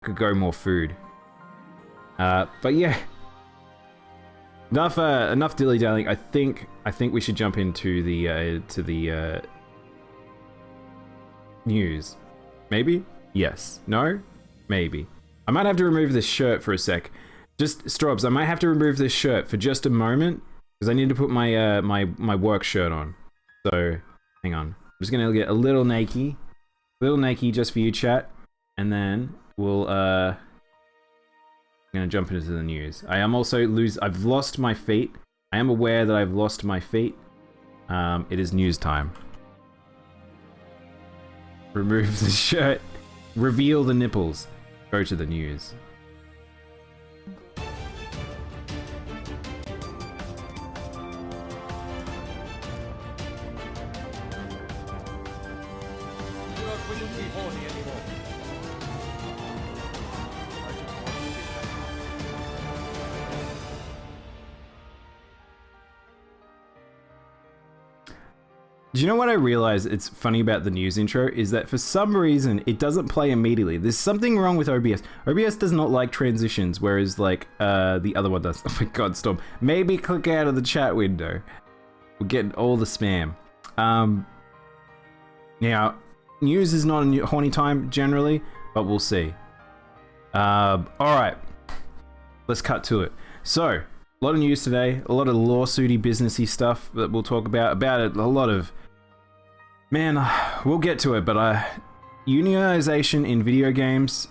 could go more food. But yeah, enough dilly-dallying. I think we should jump into the news. Maybe? Yes. No? Maybe. I might have to remove this shirt for a sec. Just, Strobs, I might have to remove this shirt for just a moment, because I need to put my my work shirt on. So, hang on. I'm just gonna get a little naked just for you, chat, and then we'll I'm gonna jump into the news. I am also I've lost my feet. I am aware that I've lost my feet. It is news time. Remove the shirt. Reveal the nipples. Go to the news. Do you know what I realize it's funny about the news intro is that for some reason it doesn't play immediately. There's something wrong with OBS. OBS does not like transitions, whereas like the other one does. Oh my god, Storm. Maybe click out of the chat window. We're getting all the spam. Now, news is not a horny time generally, but we'll see. Alright. Let's cut to it. So, a lot of news today, a lot of lawsuity businessy stuff that we'll talk about it, a lot of... Man, we'll get to it, but unionization in video games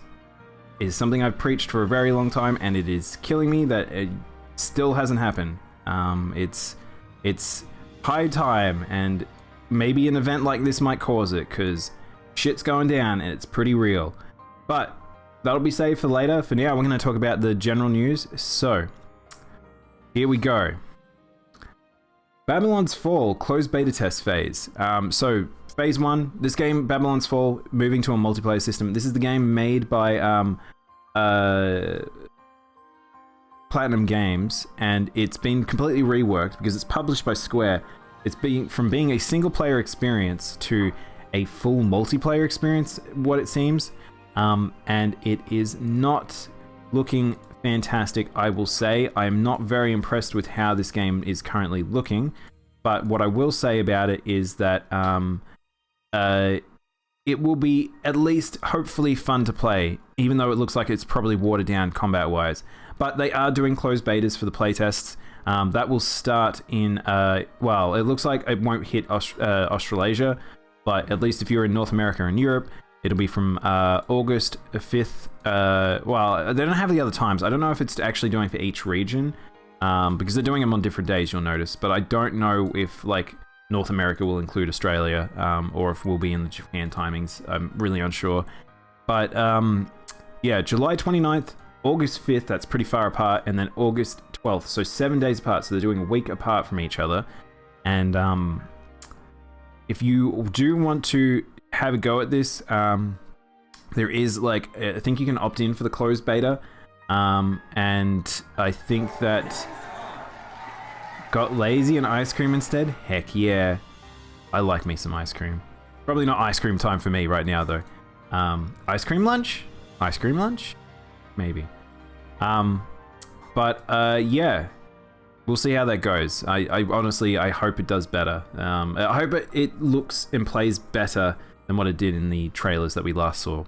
is something I've preached for a very long time, and it is killing me that it still hasn't happened. It's high time, and maybe an event like this might cause it, because shit's going down, and it's pretty real. But that'll be saved for later. For now, we're going to talk about the general news. So, here we go. Babylon's Fall closed beta test phase. So phase 1, this game, Babylon's Fall, moving to a multiplayer system. This is the game made by Platinum Games, and it's been completely reworked because it's published by Square. It's from being a single player experience to a full multiplayer experience, what it seems. And it is not looking fantastic, I will say. I am not very impressed with how this game is currently looking, but what I will say about it is that it will be at least hopefully fun to play, even though it looks like it's probably watered down combat wise. But they are doing closed betas for the playtests. That will start in, well, it looks like it won't hit Australasia, but at least if you're in North America and Europe, it'll be from August 5th. Well, they don't have the other times. I don't know if it's actually doing for each region, because they're doing them on different days, you'll notice. But I don't know if, like, North America will include Australia, or if we'll be in the Japan timings. I'm really unsure. But, yeah, July 29th, August 5th, that's pretty far apart, and then August 12th, so 7 days apart. So they're doing a week apart from each other. And if you do want to have a go at this, there is, like, I think you can opt in for the closed beta, and I think that got lazy and ice cream instead. Heck yeah, I like me some ice cream. Probably not ice cream time for me right now though. Ice cream lunch, maybe. But yeah, we'll see how that goes. I honestly, I hope it does better. I hope it looks and plays better than what it did in the trailers that we last saw.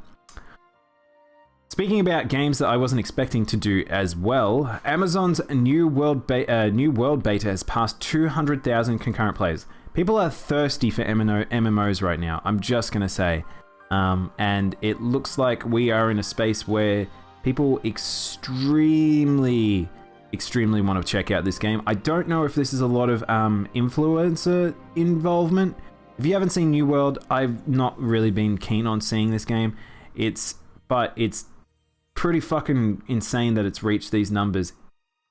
Speaking about games that I wasn't expecting to do as well, Amazon's New World beta has passed 200,000 concurrent players. People are thirsty for MMOs right now, I'm just gonna say. And it looks like we are in a space where people extremely want to check out this game. I don't know if this is a lot of influencer involvement. If you haven't seen New World, I've not really been keen on seeing this game. But it's pretty fucking insane that it's reached these numbers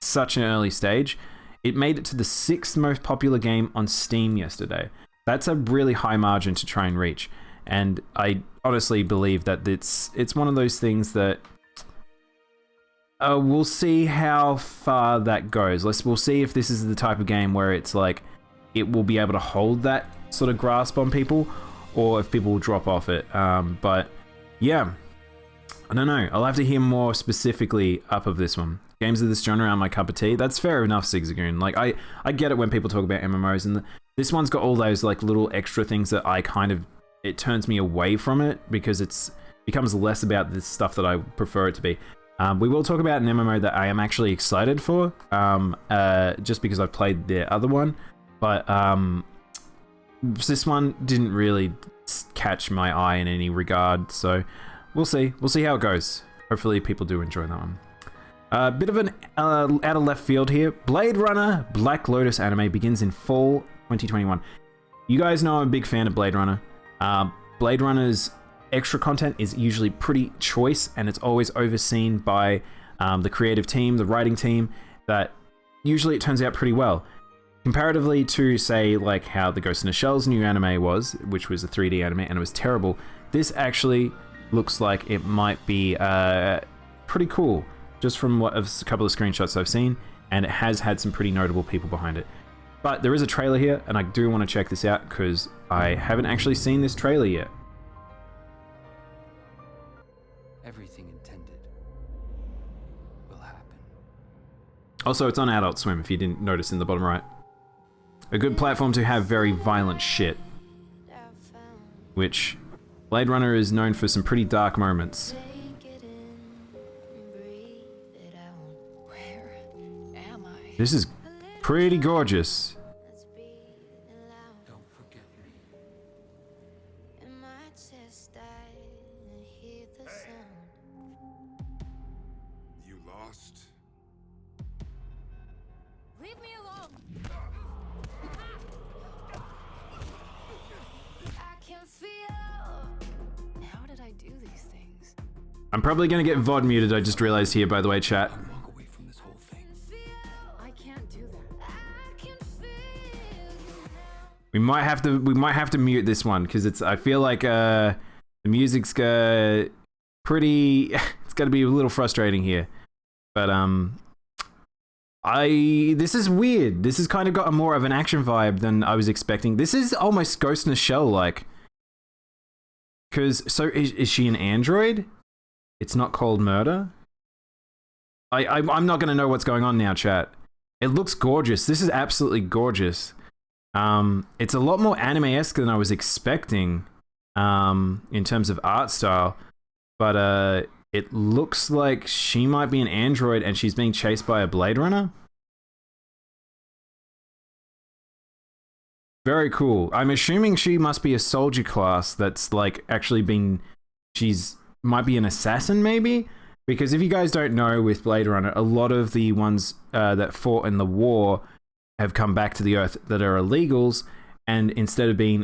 such an early stage. It made it to the 6th most popular game on Steam yesterday. That's a really high margin to try and reach. And I honestly believe that it's one of those things that we'll see how far that goes. We'll see if this is the type of game where it's like it will be able to hold that sort of grasp on people, or if people will drop off it. But yeah, I don't know. I'll have to hear more specifically up of this one. Games of this genre aren't my cup of tea. That's fair enough, Zigzagoon. Like, I get it when people talk about MMOs, and this one's got all those like little extra things that I kind of, it turns me away from it because it's becomes less about the stuff that I prefer it to be. We will talk about an MMO that I am actually excited for, just because I've played the other one, but this one didn't really catch my eye in any regard, so we'll see. We'll see how it goes. Hopefully people do enjoy that one. A bit of an out of left field here. Blade Runner Black Lotus anime begins in fall 2021. You guys know I'm a big fan of Blade Runner. Blade Runner's extra content is usually pretty choice, and it's always overseen by the creative team, the writing team, that usually it turns out pretty well. Comparatively to, say, like how the Ghost in the Shell's new anime was, which was a 3D anime, and it was terrible, this actually looks like it might be pretty cool, just from what a couple of screenshots I've seen, and it has had some pretty notable people behind it. But there is a trailer here, and I do want to check this out, because I haven't actually seen this trailer yet. Everything intended will happen. Also, it's on Adult Swim, if you didn't notice in the bottom right. A good platform to have very violent shit. Which, Blade Runner is known for some pretty dark moments. This is pretty gorgeous. Don't forget me. You lost? Leave me alone. I can feel. How did I do these things? I'm probably gonna get VOD muted, I just realized here, by the way, chat. Walk away from this whole thing. I can't do that. I can feel you now. We might have to mute this one, because it's, I feel like the music's pretty it's gonna be a little frustrating here. But this is weird. This has kind of got a more of an action vibe than I was expecting. This is almost Ghost in a Shell like. Cause so is she an android? It's not called murder? I'm not gonna know what's going on now, chat. It looks gorgeous. This is absolutely gorgeous. It's a lot more anime-esque than I was expecting, in terms of art style, but it looks like she might be an android and she's being chased by a Blade Runner. Very cool. I'm assuming she must be a soldier class that's like actually been, might be an assassin maybe? Because if you guys don't know, with Blade Runner, a lot of the ones that fought in the war have come back to the Earth that are illegals, and instead of being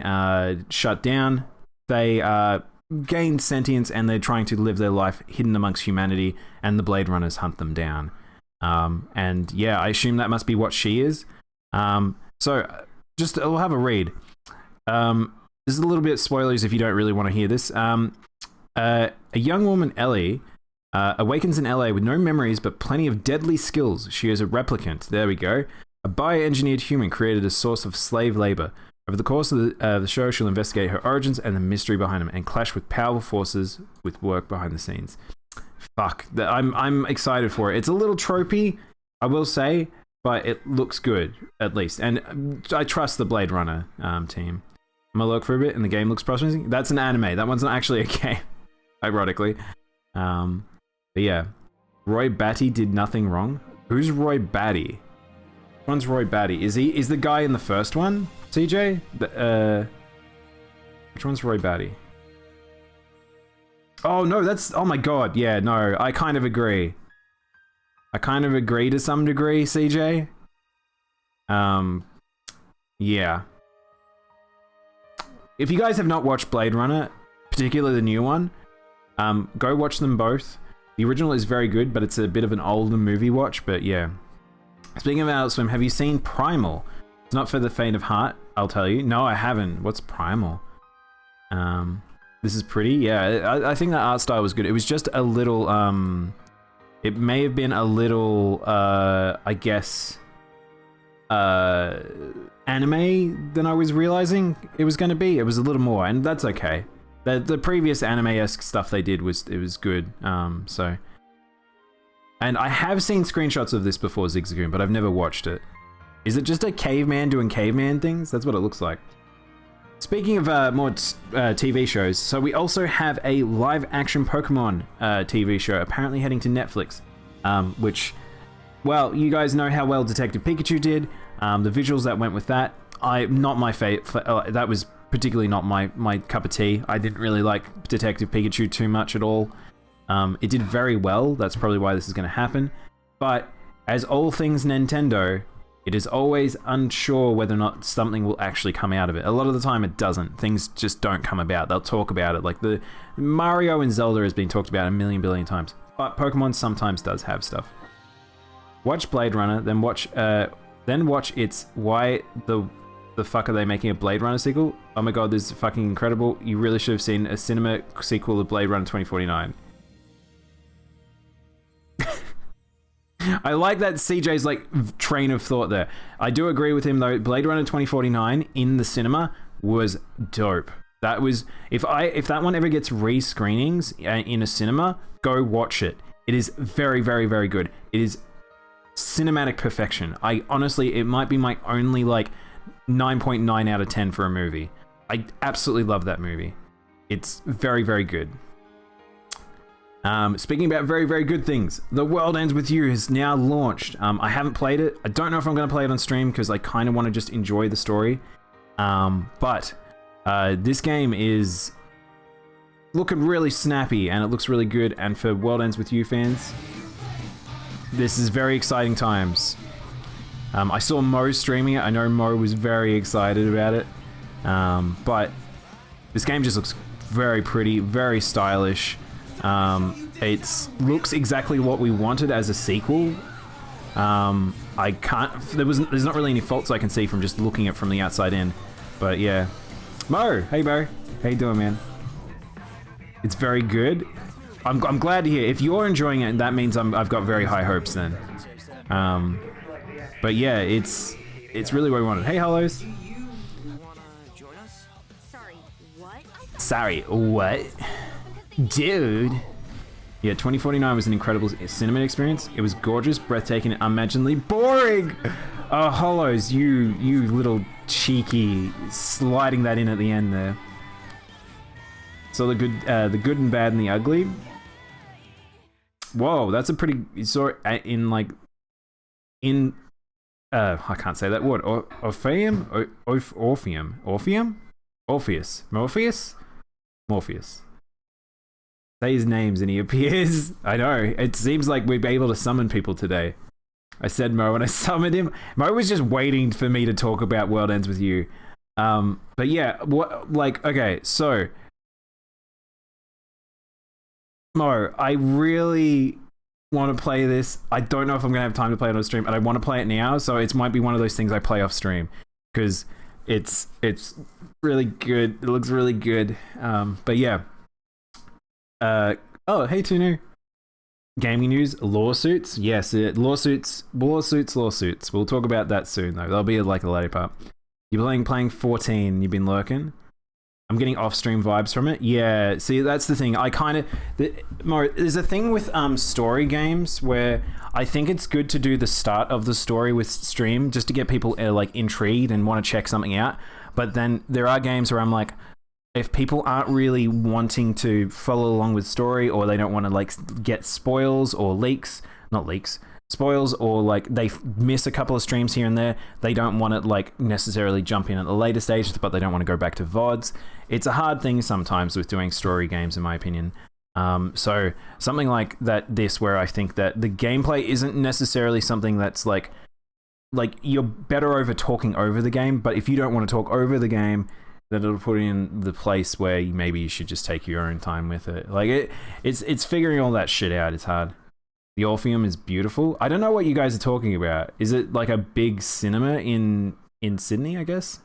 shut down, they gain sentience and they're trying to live their life hidden amongst humanity, and the Blade Runners hunt them down. And yeah, I assume that must be what she is. So just, I'll have a read. This is a little bit spoilers if you don't really want to hear this. A young woman, Ellie, awakens in LA with no memories but plenty of deadly skills. She is a replicant. There we go. A bioengineered human created a source of slave labor. Over the course of the show, she'll investigate her origins and the mystery behind them, and clash with powerful forces with work behind the scenes. Fuck, I'm excited for it. It's a little tropey, I will say, but it looks good at least, and I trust the Blade Runner team. I'm gonna look for a bit, and the game looks promising. That's an anime. That one's not actually a game, ironically. But yeah, Roy Batty did nothing wrong. Who's Roy Batty? Which one's Roy Batty? Is the guy in the first one? CJ? Which one's Roy Batty? Oh no, oh my god, yeah, no, I kind of agree. I kind of agree to some degree, CJ. Yeah. If you guys have not watched Blade Runner, particularly the new one, go watch them both. The original is very good, but it's a bit of an older movie watch, but yeah. Speaking of Adult Swim, have you seen Primal? It's not for the faint of heart, I'll tell you. No, I haven't. What's Primal? This is pretty. Yeah, I think that art style was good. It was just a little, it may have been a little, I guess, anime than I was realizing it was going to be. It was a little more, and that's okay. The previous anime-esque stuff they did was good. So, and I have seen screenshots of this before, Zigzagoon, but I've never watched it. Is it just a caveman doing caveman things? That's what it looks like. Speaking of more TV shows, so we also have a live-action Pokemon TV show apparently heading to Netflix, which, well, you guys know how well Detective Pikachu did. The visuals that went with that, not my favorite. That was particularly not my cup of tea. I didn't really like Detective Pikachu too much at all. It did very well. That's probably why this is going to happen. But as all things Nintendo, it is always unsure whether or not something will actually come out of it. A lot of the time it doesn't. Things just don't come about. They'll talk about it. Like the Mario and Zelda has been talked about a million billion times. But Pokemon sometimes does have stuff. Watch Blade Runner, then watch its why the fuck are they making a Blade Runner sequel? Oh my god, this is fucking incredible. You really should have seen a cinema sequel of Blade Runner 2049. I like that CJ's like train of thought there. I do agree with him though. Blade Runner 2049 in the cinema was dope. That was if that one ever gets re-screenings in a cinema, go watch it. It is very, very, very good. It is cinematic perfection. I honestly, it might be my only like 9.9 out of 10 for a movie. I absolutely love that movie. It's very, very good. Speaking about very, very good things, The World Ends With You has now launched. I haven't played it. I don't know if I'm going to play it on stream because I kind of want to just enjoy the story. But this game is looking really snappy and it looks really good. And for World Ends With You fans, this is very exciting times. I saw Mo streaming it. I know Mo was very excited about it. But this game just looks very pretty, very stylish. It looks exactly what we wanted as a sequel. I can't. There's not really any faults I can see from just looking at it from the outside in. But yeah, Mo, hey Mo, how you doing, man? It's very good. I'm glad to hear. If you're enjoying it, that means I've got very high hopes then. But yeah, it's really what we wanted. Hey, Hollows. Sorry, what? Dude. Yeah, 2049 was an incredible cinema experience. It was gorgeous, breathtaking, and unimaginably boring. Oh, Hollows, you little cheeky, sliding that in at the end there. So the good and bad and the ugly. Whoa, that's a pretty. You saw it in like in. I can't say that word. Orpheum. Morpheus. Say his names and he appears. I know. It seems like we're able to summon people today. I said Mo and I summoned him. Mo was just waiting for me to talk about World Ends With You. But yeah, okay, so Mo, I really want to play this. I don't know if I'm going to have time to play it on stream, and I want to play it now, so it might be one of those things I play off stream because it's really good. It looks really good. But yeah. Oh, hey Tunu. Gaming news, lawsuits. Yes, lawsuits. We'll talk about that soon though. That'll be like a later part. You're playing 14. You've been lurking. I'm getting off-stream vibes from it. Yeah, see, that's the thing. There's a thing with story games where I think it's good to do the start of the story with stream just to get people like intrigued and want to check something out. But then there are games where I'm like, if people aren't really wanting to follow along with story, or they don't want to like get spoils or spoils, or like they miss a couple of streams here and there, they don't want to like necessarily jump in at the later stages, but they don't want to go back to VODs. It's a hard thing sometimes with doing story games, in my opinion. So something like that, where I think that the gameplay isn't necessarily something that's like you're better over talking over the game, but if you don't want to talk over the game, then it'll put you in the place where maybe you should just take your own time with it. Like it's figuring all that shit out. It's hard. The Orpheum is beautiful. I don't know what you guys are talking about. Is it like a big cinema in Sydney, I guess?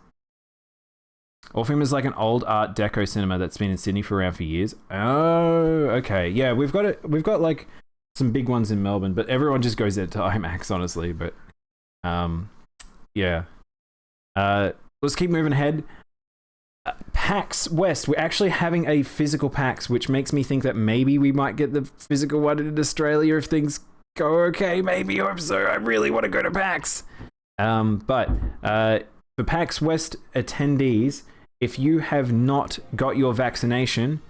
Orpheum is like an old Art Deco cinema that's been in Sydney for around for years. Oh, okay. Yeah, we've got like some big ones in Melbourne, but everyone just goes there to IMAX, honestly. But yeah. Let's keep moving ahead. PAX West, we're actually having a physical PAX, which makes me think that maybe we might get the physical one in Australia if things go okay. Maybe, or so. I really want to go to PAX. But for PAX West attendees, if you have not got your vaccination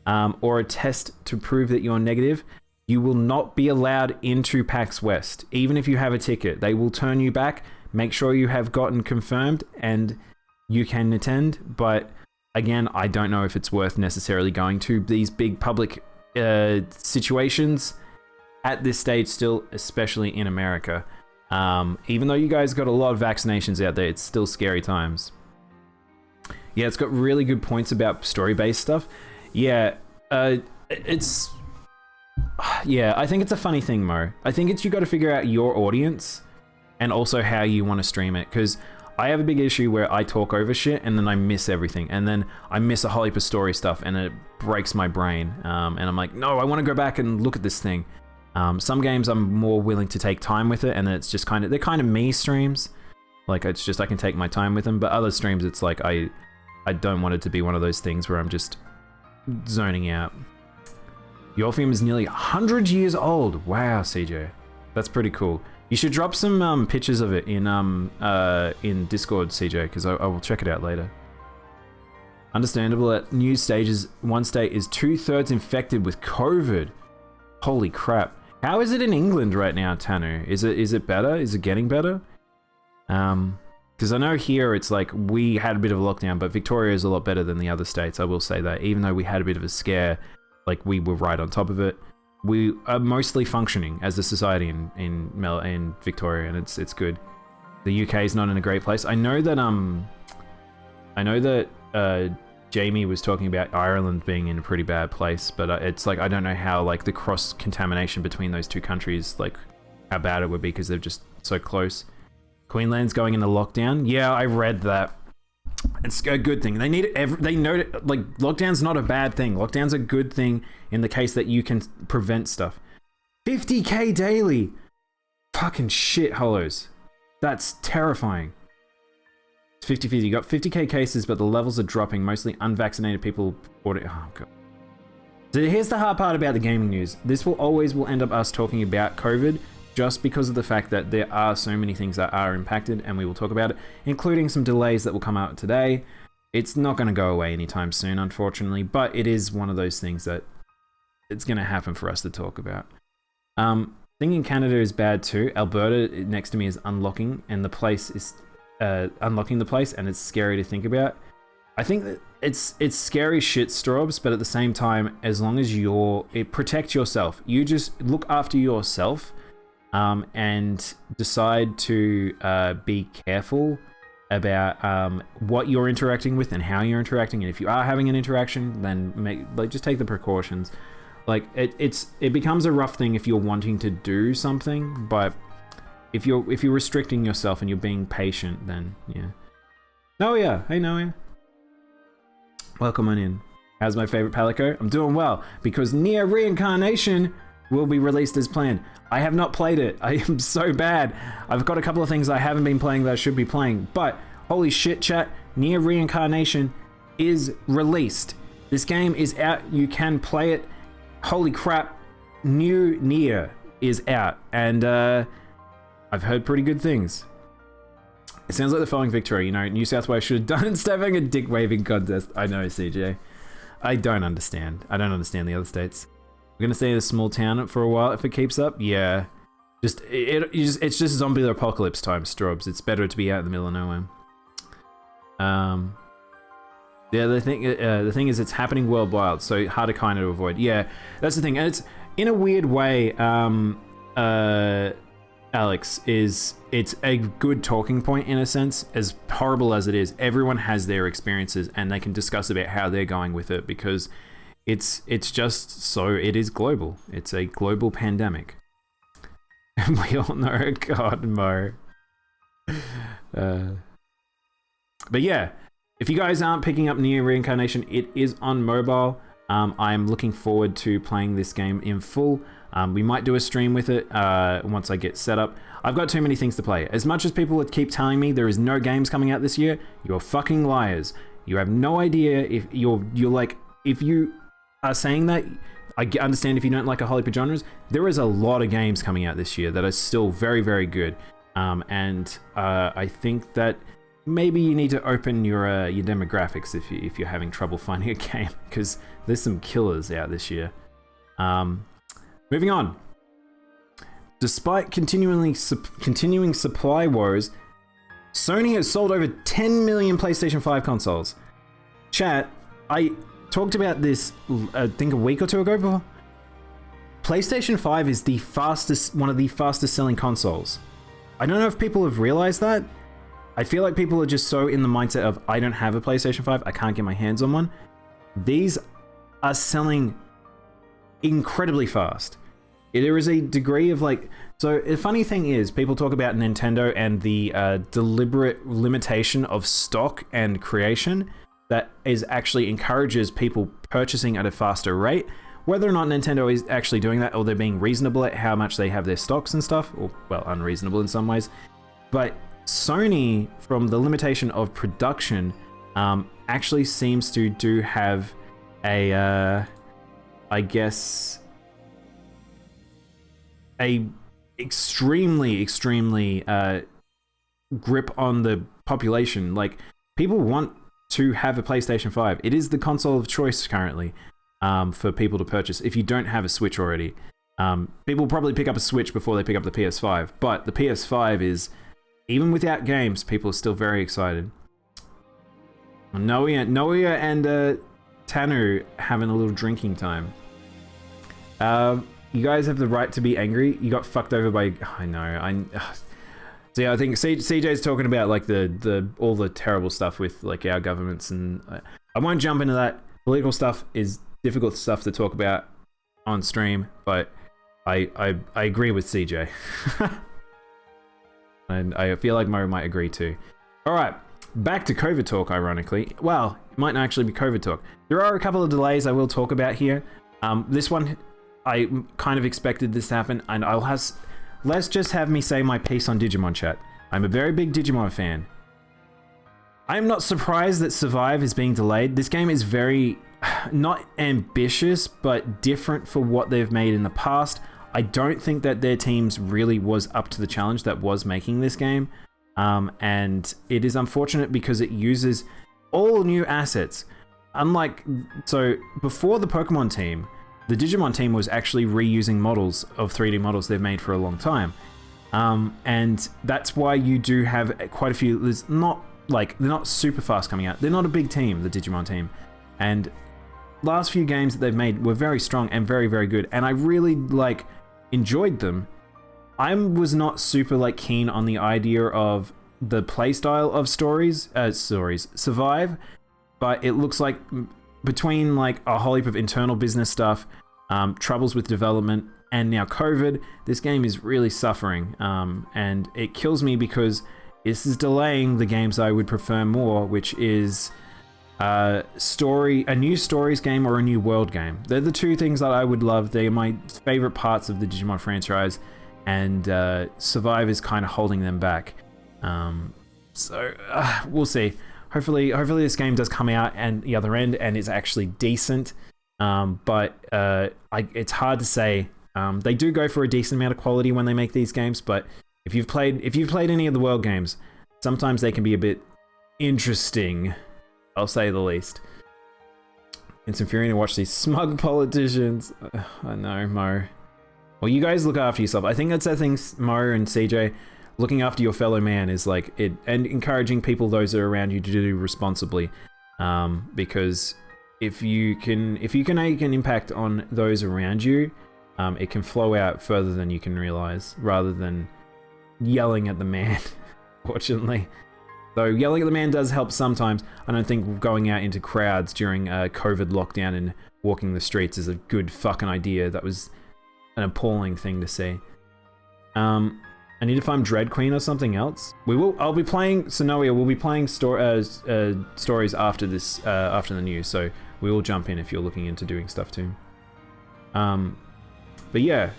or a test to prove that you're negative, you will not be allowed into PAX West. Even if you have a ticket, they will turn you back. Make sure you have gotten confirmed and you can attend. But again, I don't know if it's worth necessarily going to these big public situations at this stage still, especially in America. Even though you guys got a lot of vaccinations out there, it's still scary times. Yeah, it's got really good points about story-based stuff. Yeah, it's... Yeah, I think it's a funny thing, Mo. I think it's you got to figure out your audience and also how you want to stream it, because I have a big issue where I talk over shit and then I miss everything, and then I miss a whole heap of story stuff and it breaks my brain. And I'm like, no, I want to go back and look at this thing. Some games I'm more willing to take time with it, and then it's just kind of, they're kind of me streams. Like, it's just I can take my time with them, but other streams it's like I don't want it to be one of those things where I'm just zoning out. Your film is nearly 100 years old. Wow, CJ. That's pretty cool. You should drop some pictures of it in Discord, CJ, because I will check it out later. Understandable at new stages, one state is 2/3 infected with COVID. Holy crap. How is it in England right now, Tanu? Is it better? Is it getting better? Because I know here it's like we had a bit of a lockdown, but Victoria is a lot better than the other states, I will say that. Even though we had a bit of a scare, like we were right on top of it. We are mostly functioning as a society in Victoria, and it's good. The UK is not in a great place. I know that Jamie was talking about Ireland being in a pretty bad place, but it's like I don't know how like the cross contamination between those two countries, like how bad it would be because they're just so close. Queensland's going into lockdown. Yeah, I read that. It's a good thing. They need it. They know it. Like, lockdown's not a bad thing. Lockdown's a good thing in the case that you can prevent stuff. 50k daily. Fucking shit hollows. That's terrifying. It's 50-50. You got 50k cases, but the levels are dropping. Mostly unvaccinated people. Oh god. So here's the hard part about the gaming news. This will end up us talking about COVID, just because of the fact that there are so many things that are impacted, and we will talk about it, including some delays that will come out today. It's not going to go away anytime soon, unfortunately, but it is one of those things that it's going to happen for us to talk about. Thing in Canada is bad too. Alberta next to me is unlocking, and the place is unlocking the place, and it's scary to think about. I think that it's scary shit, Strobs, but at the same time, as long as protect yourself. You just look after yourself. And decide to be careful about what you're interacting with and how you're interacting. And if you are having an interaction, then just take the precautions. Like it becomes a rough thing if you're wanting to do something, but if you're restricting yourself and you're being patient, then yeah. Noia, hey Noia, welcome on in. How's my favorite Palico? I'm doing well because Nier Reincarnation will be released as planned. I have not played it. I am so bad. I've got a couple of things I haven't been playing that I should be playing, but holy shit, chat, Nier Reincarnation is released. This game is out. You can play it. Holy crap. New Nier is out, and I've heard pretty good things. It sounds like the following victory. You know, New South Wales should have done it instead of having a dick waving contest. I know, CJ. I don't understand. I don't understand the other states. We're gonna stay in a small town for a while if it keeps up. Yeah, it's just zombie apocalypse time, Strobs. It's better to be out in the middle of nowhere. Yeah, the thing is, it's happening worldwide, so hard to kind of avoid. Yeah, that's the thing, and it's in a weird way. Alex, it's a good talking point in a sense. As horrible as it is, everyone has their experiences, and they can discuss about how they're going with it because. It's just so it is global. It's a global pandemic. And we all know, God, Mo. But yeah, if you guys aren't picking up Nier Reincarnation, it is on mobile. I'm looking forward to playing this game in full. We might do a stream with it once I get set up. I've got too many things to play. As much as people keep telling me there is no games coming out this year, you're fucking liars. You have no idea if you're like, if you are saying that, I understand if you don't like a whole heap of genres. There is a lot of games coming out this year that are still very, very good. And I think that maybe you need to open your demographics if you're having trouble finding a game, because there's some killers out this year. Moving on. Despite continuing supply woes, Sony has sold over 10 million PlayStation 5 consoles. Chat, I talked about this, I think a week or two ago before. PlayStation 5 is one of the fastest selling consoles. I don't know if people have realized that. I feel like people are just so in the mindset of, I don't have a PlayStation 5, I can't get my hands on one. These are selling incredibly fast. There is a degree of like, so the funny thing is, people talk about Nintendo and the deliberate limitation of stock and creation that is actually encourages people purchasing at a faster rate. Whether or not Nintendo is actually doing that, or they're being reasonable at how much they have their stocks and stuff, or well, unreasonable in some ways. But Sony, from the limitation of production, actually seems to have a, I guess, a extremely grip on the population. Like, people want to have a PlayStation 5. It is the console of choice currently for people to purchase if you don't have a Switch already. People probably pick up a Switch before they pick up the PS5, but the PS5 is, even without games, people are still very excited. Noia and Tanu having a little drinking time. You guys have the right to be angry. You got fucked over by... I know. So yeah, I think CJ's talking about like all the terrible stuff with like our governments, and I won't jump into that. Political stuff is difficult stuff to talk about on stream, but I agree with CJ. And I feel like Mo might agree too. All right, back to COVID talk, ironically. Well, it might not actually be COVID talk. There are a couple of delays I will talk about here. This one, I kind of expected this to happen, and let's just have me say my piece on Digimon chat. I'm a very big Digimon fan. I'm not surprised that Survive is being delayed. This game is very, not ambitious, but different for what they've made in the past. I don't think that their teams really was up to the challenge that was making this game. And it is unfortunate because it uses all new assets. Unlike, so before the Pokemon team, the Digimon team was actually reusing models of 3D models they've made for a long time. And that's why you do have quite a few, there's not like, they're not super fast coming out. They're not a big team, the Digimon team. And last few games that they've made were very strong and very, very good. And I really like enjoyed them. I was not super like keen on the idea of the playstyle of Survive, but it looks like between like a whole heap of internal business stuff, troubles with development, and now COVID, this game is really suffering. And it kills me because this is delaying the games I would prefer more, which is a new stories game or a new world game. They're the two things that I would love. They're my favorite parts of the Digimon franchise, and Survive is kind of holding them back. So we'll see. Hopefully this game does come out and the other end and is actually decent. But it's hard to say. They do go for a decent amount of quality when they make these games, but if you've played any of the world games, sometimes they can be a bit interesting, I'll say the least. It's infuriating to watch these smug politicians. I know, Mo. Well, you guys look after yourself. I think that's the thing, Mo and CJ. Looking after your fellow man is like it, and encouraging people, those that are around you, to do responsibly. Because if you can make an impact on those around you, it can flow out further than you can realize, rather than yelling at the man, fortunately. Though yelling at the man does help sometimes. I don't think going out into crowds during COVID lockdown and walking the streets is a good fucking idea. That was an appalling thing to see. I need to find Dread Queen or something else. I'll be playing Sonoia. We'll be playing stories after this, after the news. So we will jump in if you're looking into doing stuff too. But yeah.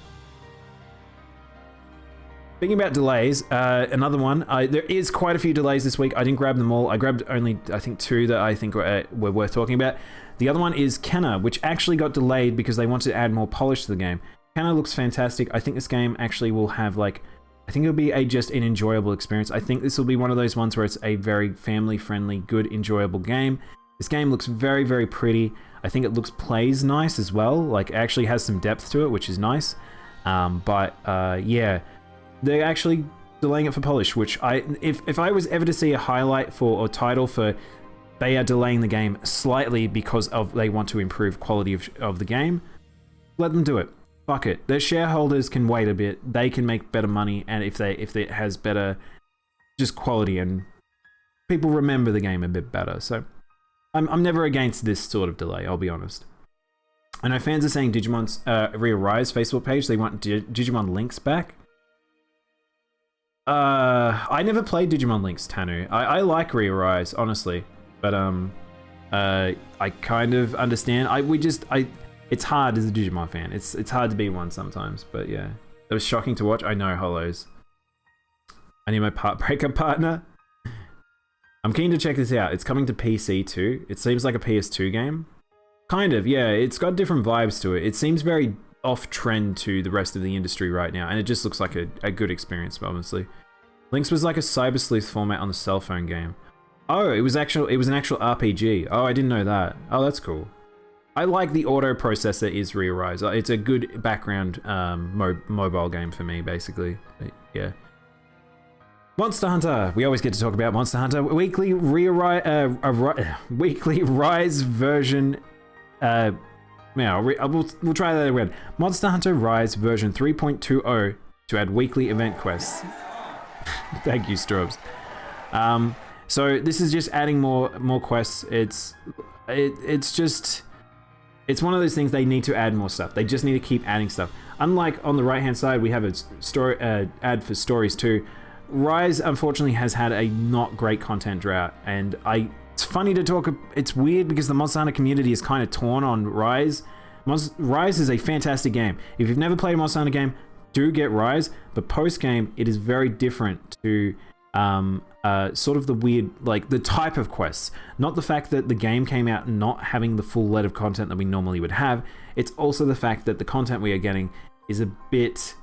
Speaking about delays, another one. There is quite a few delays this week. I didn't grab them all. I grabbed only, I think, 2 that I think were worth talking about. The other one is Kenna, which actually got delayed because they wanted to add more polish to the game. Kenna looks fantastic. I think this game actually will have, like, I think it'll be just an enjoyable experience. I think this will be one of those ones where it's a very family-friendly, good, enjoyable game. This game looks very, very pretty. I think it plays nice as well. Like, it actually has some depth to it, which is nice. Yeah. They're actually delaying it for polish, which if I was ever to see a highlight for or title for they are delaying the game slightly because of they want to improve quality of the game, let them do it. Fuck it. Their shareholders can wait a bit. They can make better money, and if it has better just quality and people remember the game a bit better. So I'm never against this sort of delay, I'll be honest. I know fans are saying Digimon's Re-Arise Facebook page, they want Digimon Links back. I never played Digimon Links, Tanu. I like Re-Arise, honestly, but I kind of understand. It's hard as a Digimon fan. It's hard to be one sometimes, but yeah, it was shocking to watch. I know, Hollows. I need my breakup partner. I'm keen to check this out. It's coming to PC too. It seems like a PS2 game. Kind of, yeah. It's got different vibes to it. It seems very off-trend to the rest of the industry right now, and it just looks like a good experience, honestly. Links was like a cyber sleuth format on the cell phone game. Oh, it was an actual RPG. Oh, I didn't know that. Oh, that's cool. I like the auto processor is Re-Arise. It's a good background mobile game for me, basically. But, yeah. Monster Hunter. We always get to talk about Monster Hunter. Weekly Rise version. We'll try that again. Monster Hunter Rise version 3.20 to add weekly event quests. Thank you, Strobes. So this is just adding more quests. It's one of those things they need to add more stuff. They just need to keep adding stuff. Unlike on the right hand side, we have a story ad for stories too. Rise unfortunately has had a not great content drought, and it's funny to talk. It's weird because the Monster Hunter community is kind of torn on Rise. Rise is a fantastic game. If you've never played a Monster Hunter game, do get Rise, but post game it is very different to sort of the weird, like the type of quests. Not the fact that the game came out not having the full lead of content that we normally would have. It's also the fact that the content we are getting is a bit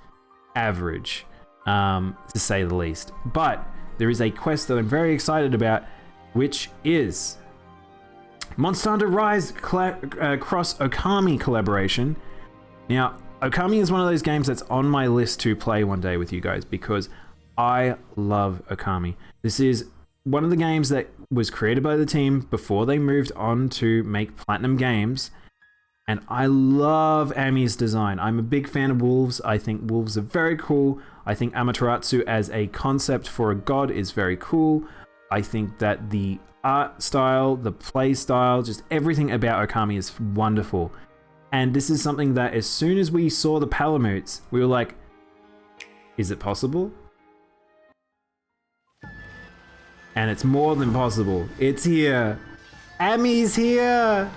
average, to say the least. But there is a quest that I'm very excited about, which is Monster Hunter Rise cross Okami collaboration. Now, Okami is one of those games that's on my list to play one day with you guys because I love Okami. This is one of the games that was created by the team before they moved on to make Platinum Games. And I love Ami's design. I'm a big fan of wolves. I think wolves are very cool. I think Amaterasu as a concept for a god is very cool. I think that the art style, the play style, just everything about Okami is wonderful. And this is something that as soon as we saw the Palamutes, we were like, is it possible? And it's more than possible. It's here. Ami's here.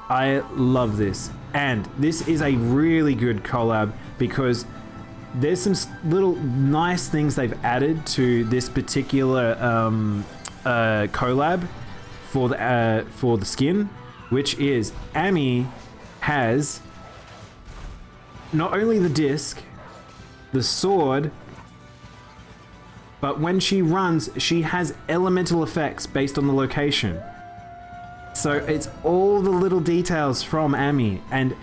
I love this. And this is a really good collab because there's some little nice things they've added to this particular collab for the skin, which is Ami has not only the disc, the sword, but when she runs, she has elemental effects based on the location. So it's all the little details from Ami, and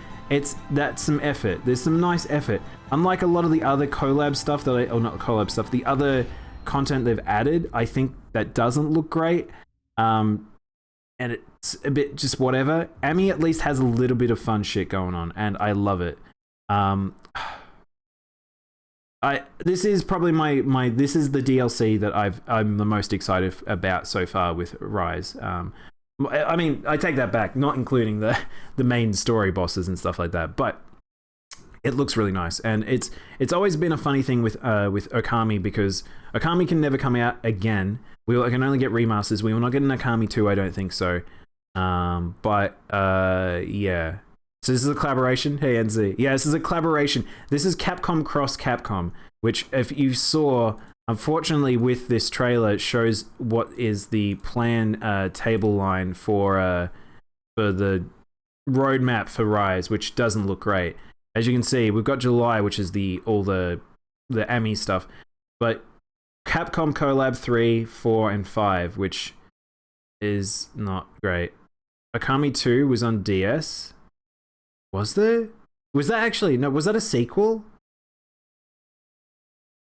that's some effort. There's some nice effort. Unlike a lot of the other collab stuff the other content they've added, I think that doesn't look great. And it's a bit just whatever. Ami at least has a little bit of fun shit going on, and I love it. This is probably this is the DLC that I'm the most excited about so far with Rise. I mean, I take that back, not including the main story bosses and stuff like that, but it looks really nice. And it's always been a funny thing with Okami because Okami can never come out again. We can only get remasters. We will not get an Okami 2, I don't think so. Yeah. So this is a collaboration. Hey NZ, yeah, this is a collaboration. This is Capcom cross Capcom, which if you saw, unfortunately with this trailer, it shows what is the plan table line for the roadmap for Rise, which doesn't look great. As you can see, we've got July, which is all the Ami stuff, but Capcom Collab 3, 4, and 5, which is not great. Okami 2 was on DS. Was there? Was that actually... No, was that a sequel?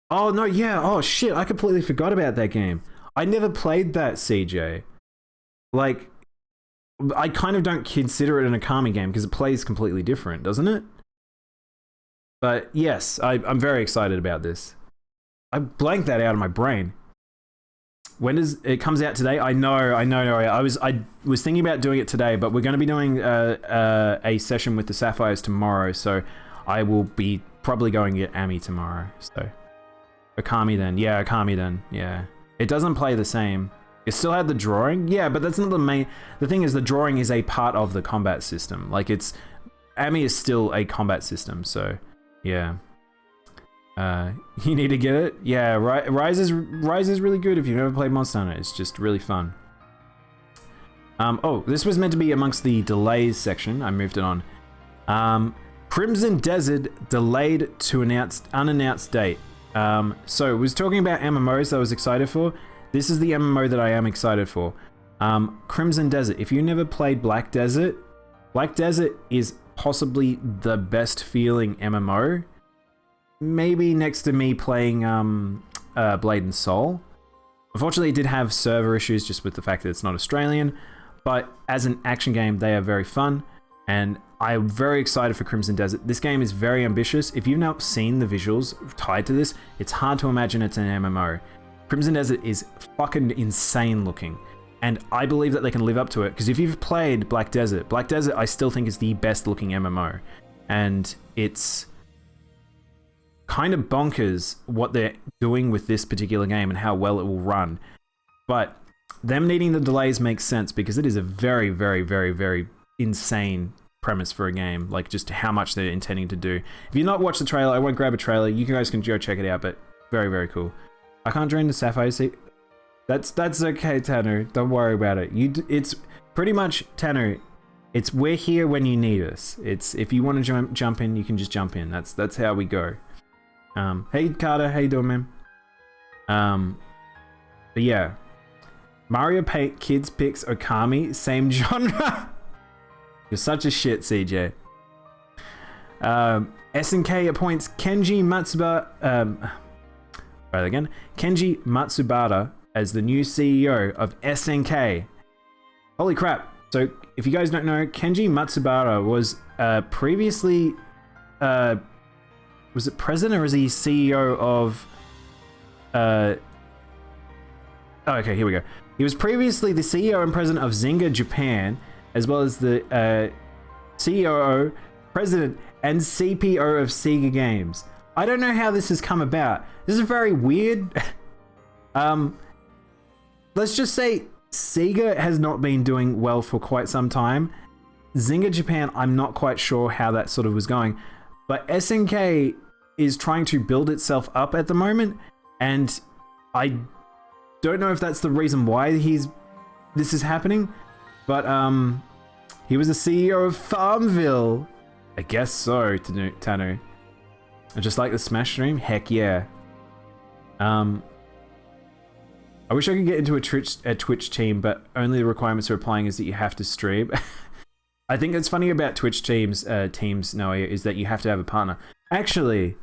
Oh, no, yeah. Oh, shit. I completely forgot about that game. I never played that, CJ. Like, I kind of don't consider it an Okami game because it plays completely different, doesn't it? But yes, I'm very excited about this. I blanked that out of my brain. When does it comes out today? I know. I was thinking about doing it today, but we're going to be doing a session with the Sapphires tomorrow, so I will be probably going to get Ami tomorrow. So Okami then, yeah. It doesn't play the same. It still had the drawing, yeah, but that's not the main. The thing is, the drawing is a part of the combat system. Like Ami is still a combat system, so yeah. You need to get it. Yeah, Rise is really good if you've never played Monster Hunter. It's just really fun. Oh, this was meant to be amongst the delays section. I moved it on. Crimson Desert delayed to unannounced date. So it was talking about MMOs that I was excited for. This is the MMO that I am excited for. Crimson Desert. If you never played Black Desert is possibly the best feeling MMO. Maybe next to me playing Blade and Soul. Unfortunately, it did have server issues just with the fact that it's not Australian, but as an action game, they are very fun, and I'm very excited for Crimson Desert. This game is very ambitious. If you've not seen the visuals tied to this, it's hard to imagine it's an MMO. Crimson Desert is fucking insane looking, and I believe that they can live up to it, because if you've played Black Desert I still think is the best looking MMO, and it's kind of bonkers what they're doing with this particular game and how well it will run. But them needing the delays makes sense because it is a very, very, very, very insane premise for a game. Like just how much they're intending to do. If you've not watched the trailer, I won't grab a trailer. You guys can go check it out, but very, very cool. I can't join the Sapphire Sea. That's okay, Tanner. Don't worry about it. It's pretty much, Tanner, we're here when you need us. It's if you want to jump in, you can just jump in. That's how we go. Hey Carter, how you doing, man? But yeah, Mario Paint Kids picks Okami, same genre. You're such a shit, CJ. SNK appoints Kenji Matsubara as the new CEO of SNK. Holy crap! So if you guys don't know, Kenji Matsubara was previously was it president or is he CEO of... Oh, okay, here we go. He was previously the CEO and president of Zynga Japan, as well as the COO, president, and CPO of Sega Games. I don't know how this has come about. This is very weird. Let's just say Sega has not been doing well for quite some time. Zynga Japan, I'm not quite sure how that sort of was going. But SNK is trying to build itself up at the moment, and I don't know if that's the reason why this is happening, but he was the CEO of Farmville. I guess so, Tanu. Just like the Smash stream? Heck yeah. I wish I could get into a Twitch team, but only the requirements for applying is that you have to stream. I think it's funny about Twitch teams, Noah, is that you have to have a partner. Actually,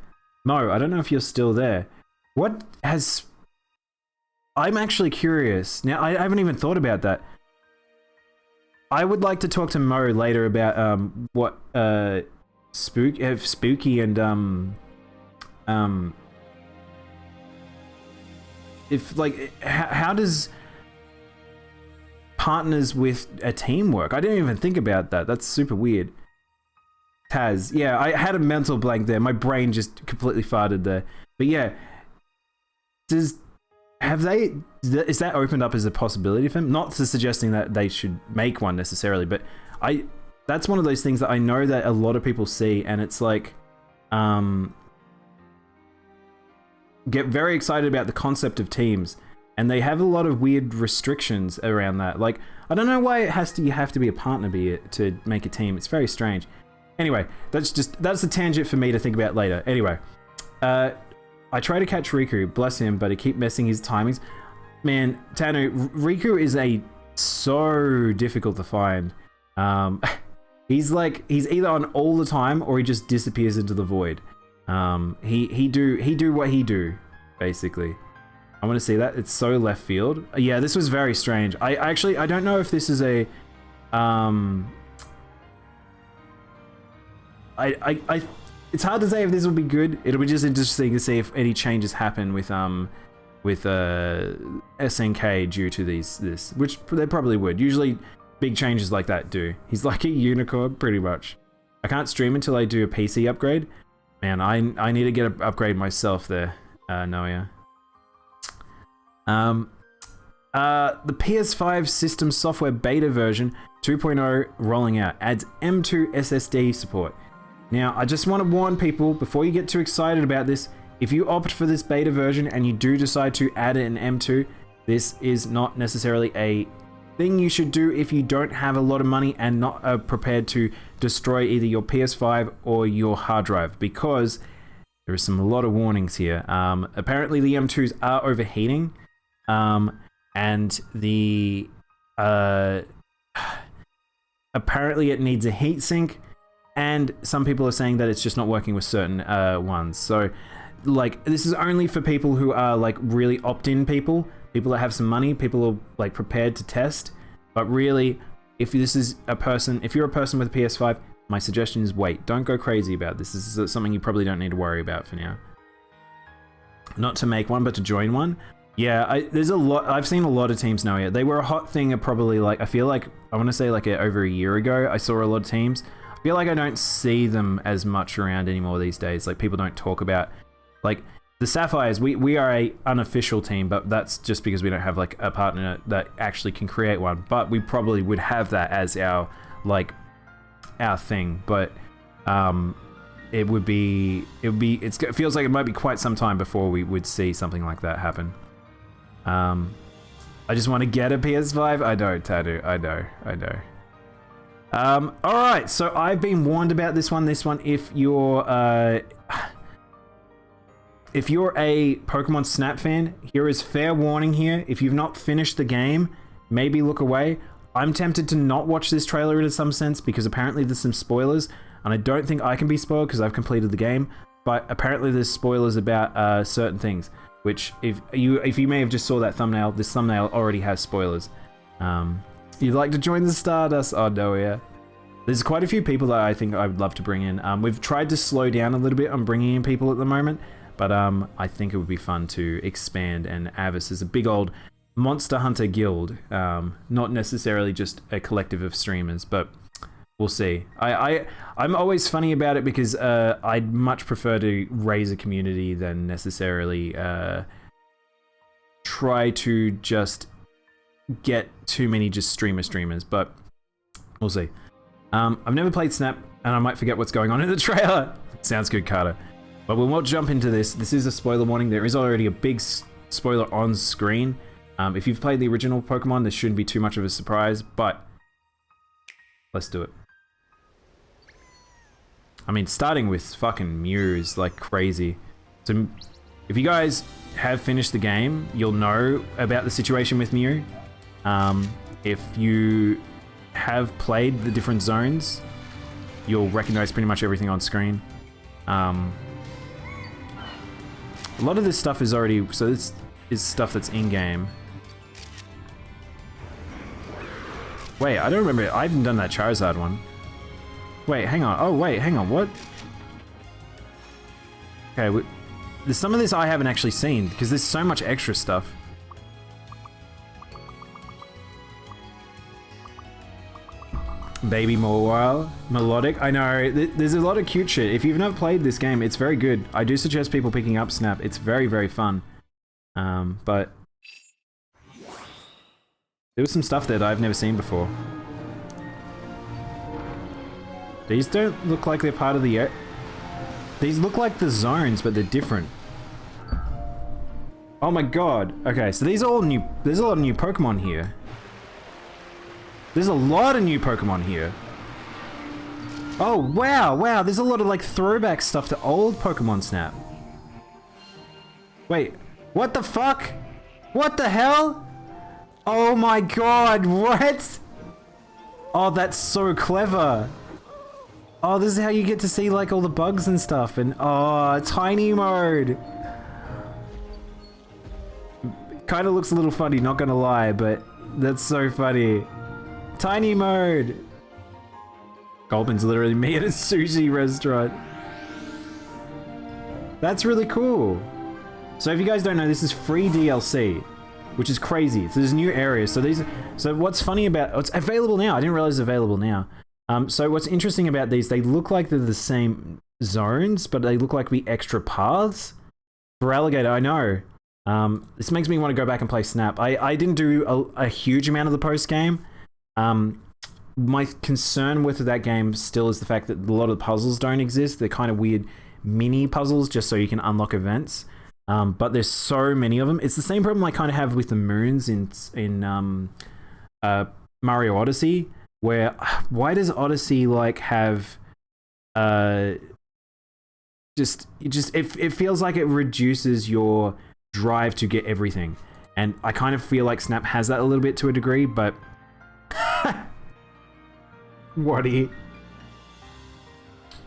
Mo, I don't know if you're still there. I'm actually curious. Now, I haven't even thought about that. I would like to talk to Mo later about what Spooky and if like how does partners with a team work? I didn't even think about that. That's super weird. Taz, yeah, I had a mental blank there. My brain just completely farted there. But yeah, is that opened up as a possibility for him? Not to suggesting that they should make one necessarily, but that's one of those things that I know that a lot of people see, and it's like, get very excited about the concept of teams, and they have a lot of weird restrictions around that. Like, I don't know why you have to be a partner to make a team. It's very strange. Anyway, that's a tangent for me to think about later. Anyway, I try to catch Riku, bless him, but he keep messing his timings. Man, Tanu, Riku is so difficult to find. He's either on all the time or he just disappears into the void. He do what he do, basically. I want to see that. It's so left field. Yeah, this was very strange. I don't know if this is a it's hard to say if this will be good. It'll be just interesting to see if any changes happen with SNK due to this, which they probably would. Usually big changes like that do. He's like a unicorn, pretty much. I can't stream until I do a PC upgrade. Man, I need to get an upgrade myself there, Noia. The PS5 system software beta version 2.0 rolling out adds M2 SSD support. Now, I just want to warn people before you get too excited about this. If you opt for this beta version and you do decide to add an M2, this is not necessarily a thing you should do if you don't have a lot of money and not prepared to destroy either your PS5 or your hard drive, because there is a lot of warnings here. Apparently the M2s are overheating, and the apparently it needs a heatsink, and some people are saying that it's just not working with certain ones. So like, this is only for people who are like really opt-in people that have some money, people who are like prepared to test. But really, if you're a person with a PS5, my suggestion is wait. Don't go crazy about this. This is something you probably don't need to worry about for now. Not to make one, but to join one. Yeah, I've seen a lot of teams now. Yeah, they were a hot thing. Probably like, I feel like, I want to say like over a year ago, I saw a lot of teams. I feel like I don't see them as much around anymore these days. Like, people don't talk about, like, the Sapphires. We are a unofficial team, but that's just because we don't have like a partner that actually can create one. But we probably would have that as our thing. But it feels like it might be quite some time before we would see something like that happen. I just want to get a PS5. I know, Tattoo. I know. Alright, so I've been warned about this one. If you're a Pokemon Snap fan, here is fair warning here. If you've not finished the game, maybe look away. I'm tempted to not watch this trailer in some sense, because apparently there's some spoilers, and I don't think I can be spoiled because I've completed the game, but apparently there's spoilers about certain things, which if you may have just saw that thumbnail, this thumbnail already has spoilers. You'd like to join the Stardust? Oh no, yeah. There's quite a few people that I think I would love to bring in. We've tried to slow down a little bit on bringing in people at the moment, but I think it would be fun to expand and have us as a big old Monster Hunter guild. Not necessarily just a collective of streamers, but we'll see. I'm always funny about it because I'd much prefer to raise a community than necessarily try to just get too many just streamers, but we'll see. I've never played Snap, and I might forget what's going on in the trailer. Sounds good, Carter. But we won't jump into this. This is a spoiler warning. There is already a big spoiler on screen. If you've played the original Pokemon, this shouldn't be too much of a surprise, but let's do it. I mean, starting with fucking Mew is like crazy. So if you guys have finished the game, you'll know about the situation with Mew. If you have played the different zones, you'll recognize pretty much everything on screen. A lot of this stuff is already, so this is stuff that's in-game. Wait, I don't remember, I haven't done that Charizard one. Wait, hang on, oh wait, hang on, what? Okay, there's some of this I haven't actually seen, because there's so much extra stuff. Baby Melodic. I know, there's a lot of cute shit. If you've not played this game, it's very good. I do suggest people picking up Snap. It's very, very fun. But there was some stuff there that I've never seen before. These don't look like they're part of the... These look like the zones, but they're different. Oh my god. Okay, so these are all new... There's a lot of new Pokemon here. There's a lot of new Pokemon here. Oh, wow, wow. There's a lot of, like, throwback stuff to old Pokemon Snap. Wait, what the fuck? What the hell? Oh my god, what? Oh, that's so clever. Oh, this is how you get to see, like, all the bugs and stuff. And, oh, tiny mode. Kind of looks a little funny, not gonna lie, but that's so funny. Tiny mode. Gulpin's literally me at a sushi restaurant. That's really cool. So if you guys don't know, this is free DLC, which is crazy. So there's new areas. So what's funny about... It's available now. I didn't realize it's available now. So what's interesting about these, they look like they're the same zones, but they look like the extra paths. For Alligator, I know. This makes me want to go back and play Snap. I didn't do a huge amount of the post-game. My concern with that game still is the fact that a lot of the puzzles don't exist. They're kind of weird mini puzzles just so you can unlock events. But there's so many of them. It's the same problem I kind of have with the moons in Mario Odyssey, where why does Odyssey like have it feels like it reduces your drive to get everything. And I kind of feel like Snap has that a little bit to a degree, but Whatty?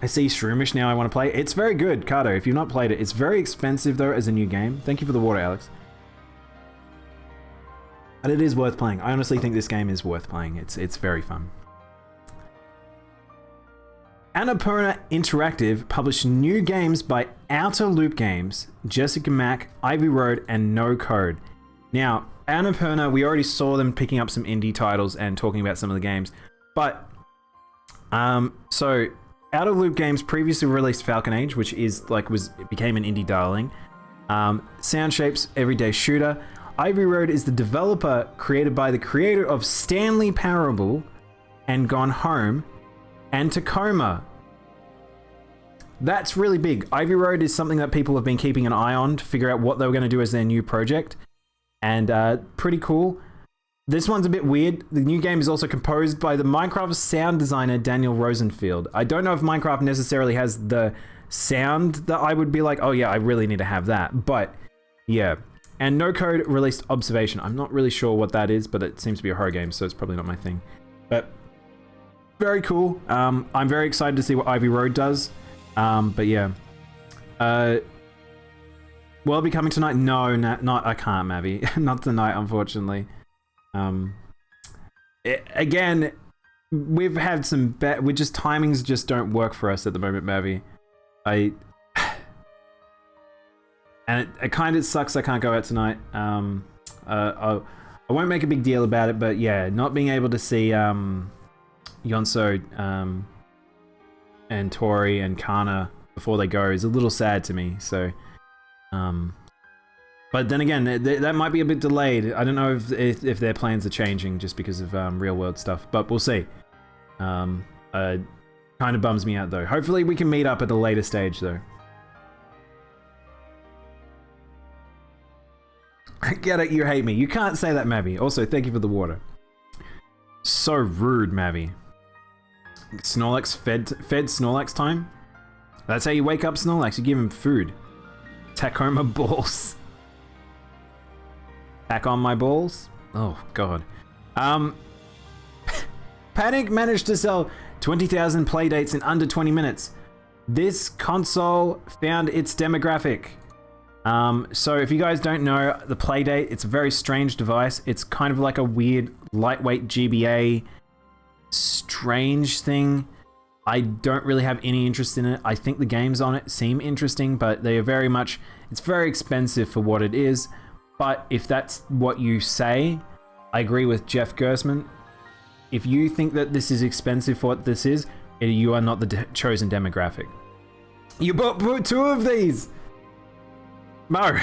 I see Shroomish now I want to play. It's very good, Cardo, if you've not played it. It's very expensive, though, as a new game. Thank you for the water, Alex. But it is worth playing. I honestly think this game is worth playing. It's very fun. Annapurna Interactive published new games by Outer Loop Games, Jessica Mack, Ivy Road, and No Code. Now, Annapurna, we already saw them picking up some indie titles and talking about some of the games. But, so... Outer Loop Games previously released Falcon Age, which became an indie darling. Sound Shapes Everyday Shooter. Ivy Road is the developer created by the creator of Stanley Parable and Gone Home and Tacoma. That's really big. Ivy Road is something that people have been keeping an eye on to figure out what they were going to do as their new project. And pretty cool. This one's a bit weird. The new game is also composed by the Minecraft sound designer Daniel Rosenfield. I don't know if Minecraft necessarily has the sound that I would be like, oh yeah, I really need to have that. But yeah. And No Code released Observation. I'm not really sure what that is, but it seems to be a horror game, so it's probably not my thing. But very cool. I'm very excited to see what Ivy Road does. But yeah. Will it be coming tonight? No, not I can't, Mavi. Not tonight, unfortunately. Again, we've had some timings just don't work for us at the moment, Mavi. And it kind of sucks I can't go out tonight. I won't make a big deal about it, but yeah, not being able to see Yonso and Tori and Kana before they go is a little sad to me. So, but then again, that might be a bit delayed. I don't know if their plans are changing just because of real world stuff, but we'll see. Kind of bums me out though. Hopefully we can meet up at a later stage though. I get it, you hate me. You can't say that, Mavi. Also, thank you for the water. So rude, Mavi. Snorlax fed Snorlax time? That's how you wake up Snorlax, you give him food. Tacoma balls. Tack on my balls? Oh, God. Panic managed to sell 20,000 playdates in under 20 minutes. This console found its demographic. So if you guys don't know, the Playdate, it's a very strange device. It's kind of like a weird, lightweight GBA, strange thing. I don't really have any interest in it. I think the games on it seem interesting, but they are very much, it's very expensive for what it is. But if that's what you say, I agree with Jeff Gersman. If you think that this is expensive for what this is, you are not the chosen demographic. You bought two of these! Mo,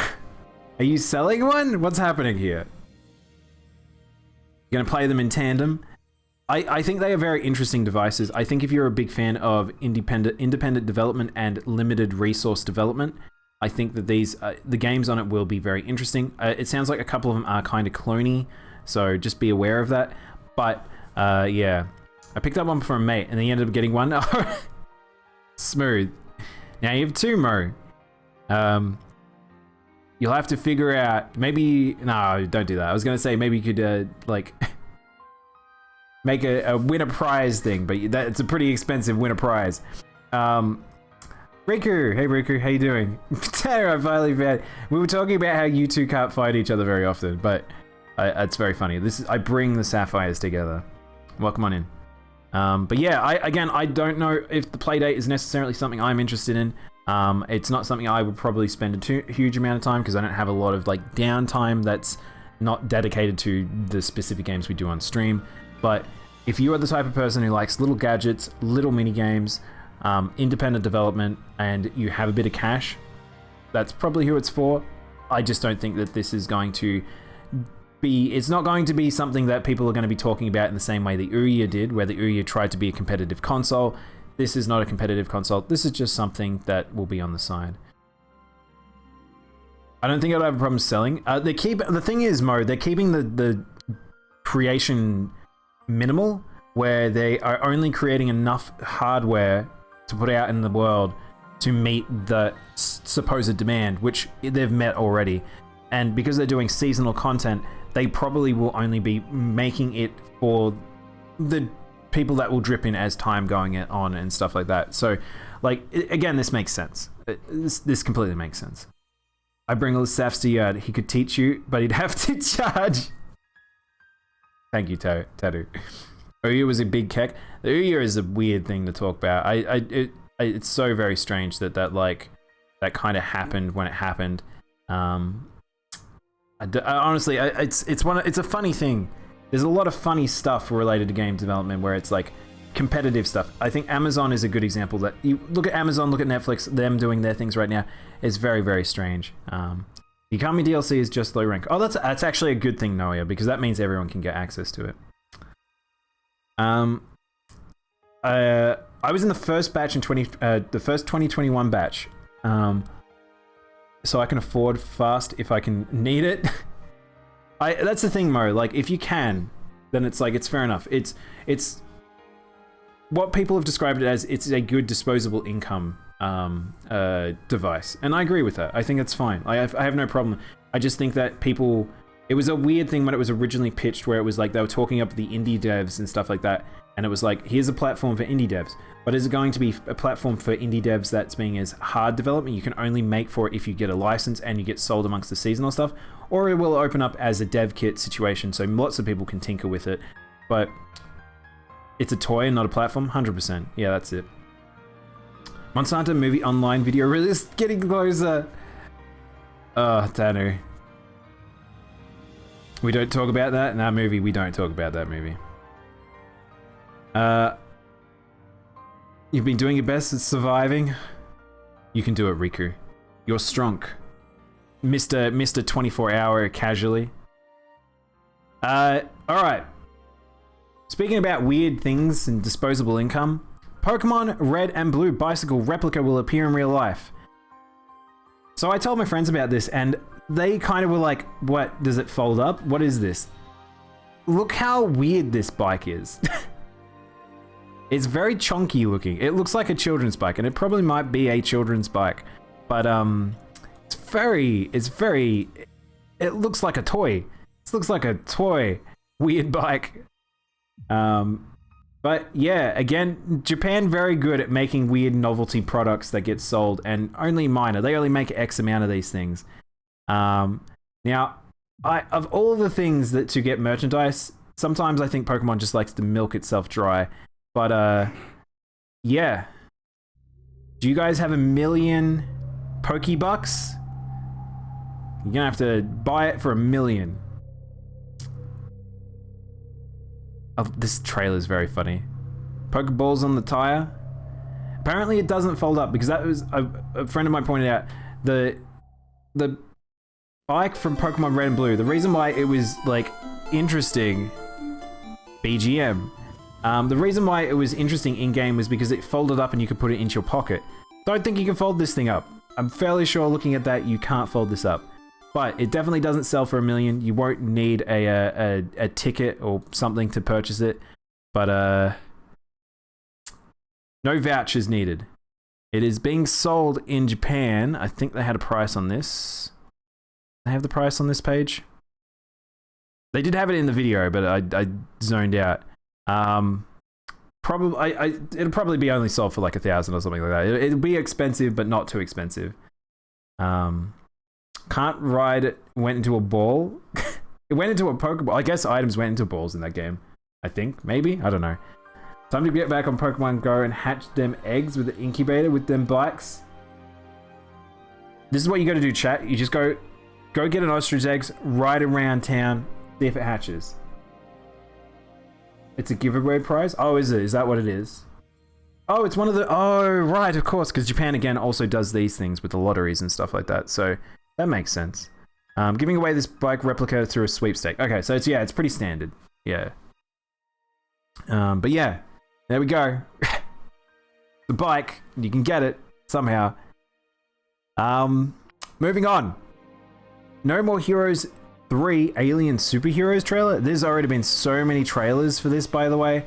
are you selling one? What's happening here? You're gonna play them in tandem? I think they are very interesting devices. I think if you're a big fan of independent development and limited resource development, I think that these the games on it will be very interesting. It sounds like a couple of them are kind of cloney, so just be aware of that. But yeah, I picked up one from a mate, and then he ended up getting one. Smooth. Now you have two, Mo. You'll have to figure out. Maybe no, don't do that. I was gonna say maybe you could like make a win a prize thing, but it's a pretty expensive win a prize. Riku, hey Riku, how you doing? Tanner, I finally found. We were talking about how you two can't fight each other very often, but it's very funny. I bring the sapphires together. Welcome on in. But yeah, I don't know if the playdate is necessarily something I'm interested in. It's not something I would probably spend a huge amount of time because I don't have a lot of like downtime that's not dedicated to the specific games we do on stream. But if you are the type of person who likes little gadgets, little mini games, independent development, and you have a bit of cash, that's probably who it's for. I just don't think that this is going to be... It's not going to be something that people are going to be talking about in the same way the Ouya did, where the Ouya tried to be a competitive console. This is not a competitive console. This is just something that will be on the side. I don't think I'd have a problem selling. The thing is, Mo, they're keeping the creation minimal, where they are only creating enough hardware to put out in the world to meet the supposed demand, which they've met already. And because they're doing seasonal content, they probably will only be making it for the people that will drip in as time going on and stuff like that. So, like, again, this makes sense. This completely makes sense. I bring all the Safs to Yard. He could teach you, but he'd have to charge. Thank you, Tattoo. Ouya was a big kek. The Ouya is a weird thing to talk about. It's so very strange that that kind of happened when it happened. Honestly, it's a funny thing. There's a lot of funny stuff related to game development where it's like competitive stuff. I think Amazon is a good example. That you look at Amazon, look at Netflix, them doing their things right now. It's very, very strange. Yukami DLC is just low rank. Oh, that's actually a good thing, Noia, because that means everyone can get access to it. I was in the first batch in the first 2021 batch. So I can afford fast if I can need it. That's the thing, Mo. Like, if you can, then it's like, it's fair enough. It's what people have described it as. It's a good disposable income device, and I agree with that. I think it's fine. I have no problem. I just think that people... It was a weird thing when it was originally pitched, where it was like they were talking up the indie devs and stuff like that, and it was like, here's a platform for indie devs. But is it going to be a platform for indie devs that's being as hard development? You can only make for it if you get a license and you get sold amongst the seasonal stuff, or it will open up as a dev kit situation, so lots of people can tinker with it. But it's a toy and not a platform. 100%. Yeah, that's it. Monster Hunter movie online video release getting closer. Oh, Tanu. We don't talk about that in our movie. We don't talk about that movie. You've been doing your best at surviving. You can do it, Riku. You're strong. Mr. 24-hour casually. Alright. Speaking about weird things and disposable income, Pokemon Red and Blue Bicycle replica will appear in real life. So I told my friends about this, and they kind of were like, what, does it fold up? What is this? Look how weird this bike is. It's very chunky looking. It looks like a children's bike, and it probably might be a children's bike. But it looks like a toy. This looks like a toy. Weird bike. But yeah, again, Japan very good at making weird novelty products that get sold, and only minor. They only make X amount of these things. Now, of all the things that to get merchandise, sometimes I think Pokemon just likes to milk itself dry. But yeah. Do you guys have $1 million Pokebucks? You're gonna have to buy it for $1 million. Oh, this trailer is very funny. Pokeballs on the tire. Apparently it doesn't fold up, because that was a friend of mine pointed out the bike from Pokemon Red and Blue. The reason why it was like interesting, BGM. The reason why it was interesting in-game was because it folded up and you could put it into your pocket. Don't think you can fold this thing up. I'm fairly sure looking at that, you can't fold this up. But it definitely doesn't sell for $1 million. You won't need a ticket or something to purchase it. But no vouchers needed. It is being sold in Japan. I think they had a price on this. They have the price on this page. They did have it in the video, but I zoned out. Probably it'll probably be only sold for like 1,000 or something like that. It'll be expensive, but not too expensive. Can't ride it. Went into a ball. It went into a Pokeball. I guess items went into balls in that game. I think maybe I don't know. Time to get back on Pokemon Go and hatch them eggs with the incubator with them bikes. This is what you got to do, chat. You just go get an ostrich eggs, ride around town, see if it hatches. It's a giveaway prize? Oh, is it? Is that what it is? Oh, it's one of the... Oh, right, of course, because Japan, again, also does these things with the lotteries and stuff like that, so that makes sense. Giving away this bike replica through a sweepstake. Okay, so it's, yeah, it's pretty standard. Yeah. But yeah, there we go. The bike, you can get it somehow. Moving on. No More Heroes 3 Alien Superheroes trailer. There's already been so many trailers for this, by the way.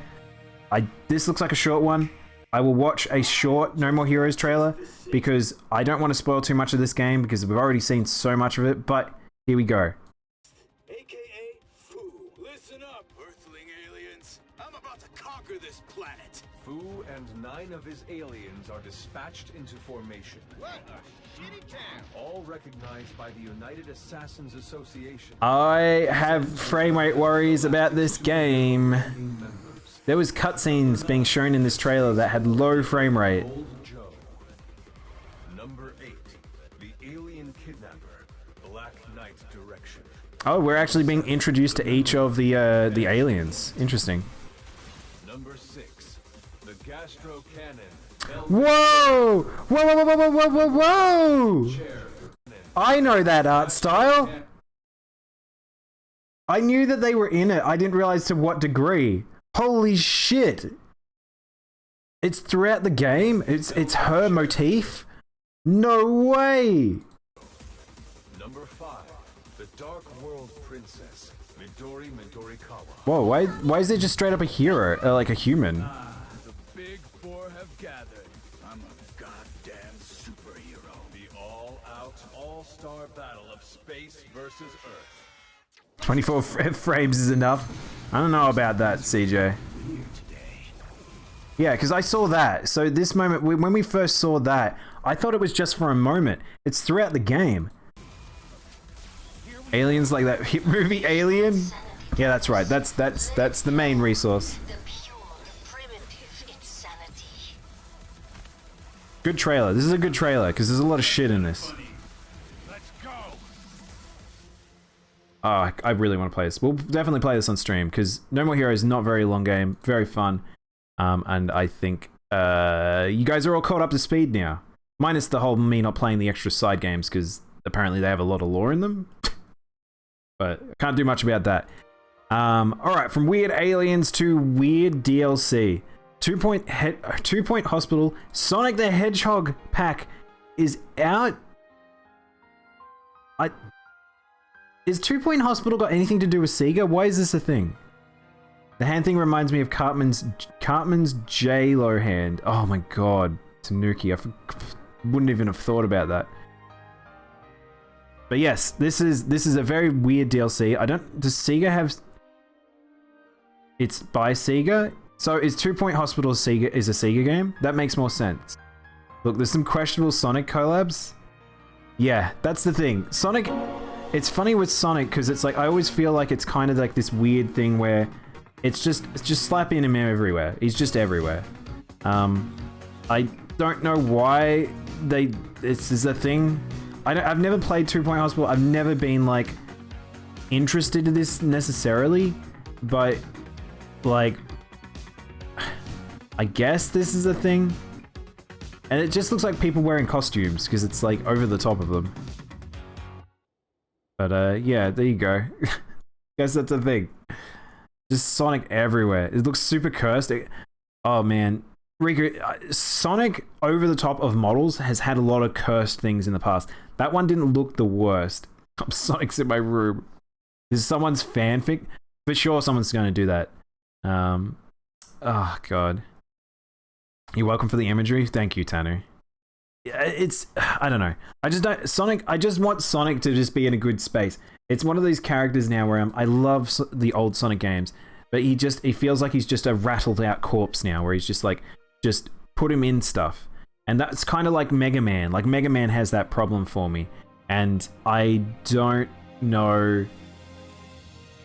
This looks like a short one. I will watch a short No More Heroes trailer because I don't want to spoil too much of this game because we've already seen so much of it, but here we go. AKA Fu. Listen up, Earthling aliens. I'm about to conquer this planet. Fu and 9 of his aliens are dispatched into formation. What a shitty town. All recognized by the United Assassins Association. I have frame rate worries about this game. There was cutscenes being shown in this trailer that had low frame rate. Old Joe. Number 8. The Alien Kidnapper. Black Knight Direction. Oh, we're actually being introduced to each of the aliens. Interesting. Number 6. The Gastro Cannon. Whoa! Whoa, whoa, whoa, whoa, whoa, whoa, whoa! I know that art style. I knew that they were in it. I didn't realize to what degree. Holy shit! It's throughout the game? It's her motif? No way! Number 5. The Dark World Princess. Midori Midorikawa. Whoa, why is it just straight up a hero? Like a human? The Big Four have gathered. I'm a goddamn superhero. The all-out, all-star battle of space versus Earth. 24 frames is enough. I don't know about that, CJ. Yeah, because I saw that. So this moment, when we first saw that, I thought it was just for a moment. It's throughout the game. Aliens like that hit movie Alien? Yeah, that's right. That's the main resource. The pure, primitive insanity. Good trailer. This is a good trailer because there's a lot of shit in this. Let's go. Oh, I really want to play this. We'll definitely play this on stream because No More Heroes is not a very long game, very fun, and I think you guys are all caught up to speed now. Minus the whole me not playing the extra side games because apparently they have a lot of lore in them. But I can't do much about that. Alright, from weird aliens to weird DLC. 2 Point Hospital Sonic the Hedgehog pack is out. Is 2 Point Hospital got anything to do with Sega? Why is this a thing? The hand thing reminds me of Cartman's J-Lo hand. Oh my god, Tanuki. I wouldn't even have thought about that. But yes, this is a very weird DLC. Does Sega have... It's by Sega? So is 2 Point Hospital is a Sega game? That makes more sense. Look, there's some questionable Sonic collabs. Yeah, that's the thing. Sonic... It's funny with Sonic because it's like I always feel like it's kind of like this weird thing where it's just slapping him everywhere. He's just everywhere. I don't know why this is a thing. I've never played 2 Point Hospital. I've never been like interested in this necessarily, but like I guess this is a thing. And it just looks like people wearing costumes because it's like over the top of them. But yeah, there you go. Guess that's a thing. Just Sonic everywhere. It looks super cursed. Oh man, Riku, Sonic over the top of models has had a lot of cursed things in the past. That one didn't look the worst. Sonic's in my room. This is someone's fanfic. For sure, someone's going to do that. Oh god. You're welcome for the imagery. Thank you, Tanu. It's, I don't know. I just don't, Sonic, I just want Sonic to just be in a good space. It's one of these characters now where I love the old Sonic games, but he feels like he's just a rattled out corpse now, where he's just like, just put him in stuff. And that's kind of like Mega Man. Like Mega Man has that problem for me. And I don't know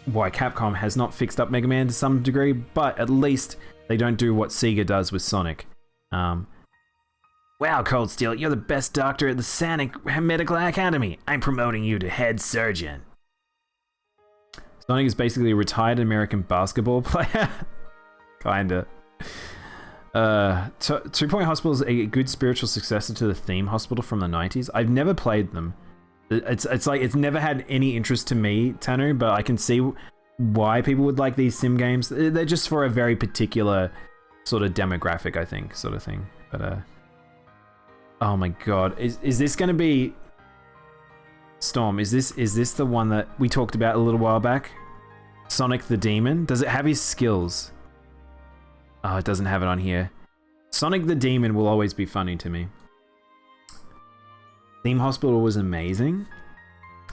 why Capcom has not fixed up Mega Man to some degree, but at least they don't do what Sega does with Sonic. Wow, Cold Steel, you're the best doctor at the Sonic Medical Academy. I'm promoting you to head surgeon. Sonic is basically a retired American basketball player. Kinda. 2 Point Hospital is a good spiritual successor to the Theme Hospital from the 90s. I've never played them. It's like, it's never had any interest to me, Tanu, but I can see why people would like these sim games. They're just for a very particular sort of demographic, I think, sort of thing. But, oh my god. Is this going to be... Storm, is this the one that we talked about a little while back? Sonic the Demon? Does it have his skills? Oh, it doesn't have it on here. Sonic the Demon will always be funny to me. Theme Hospital was amazing.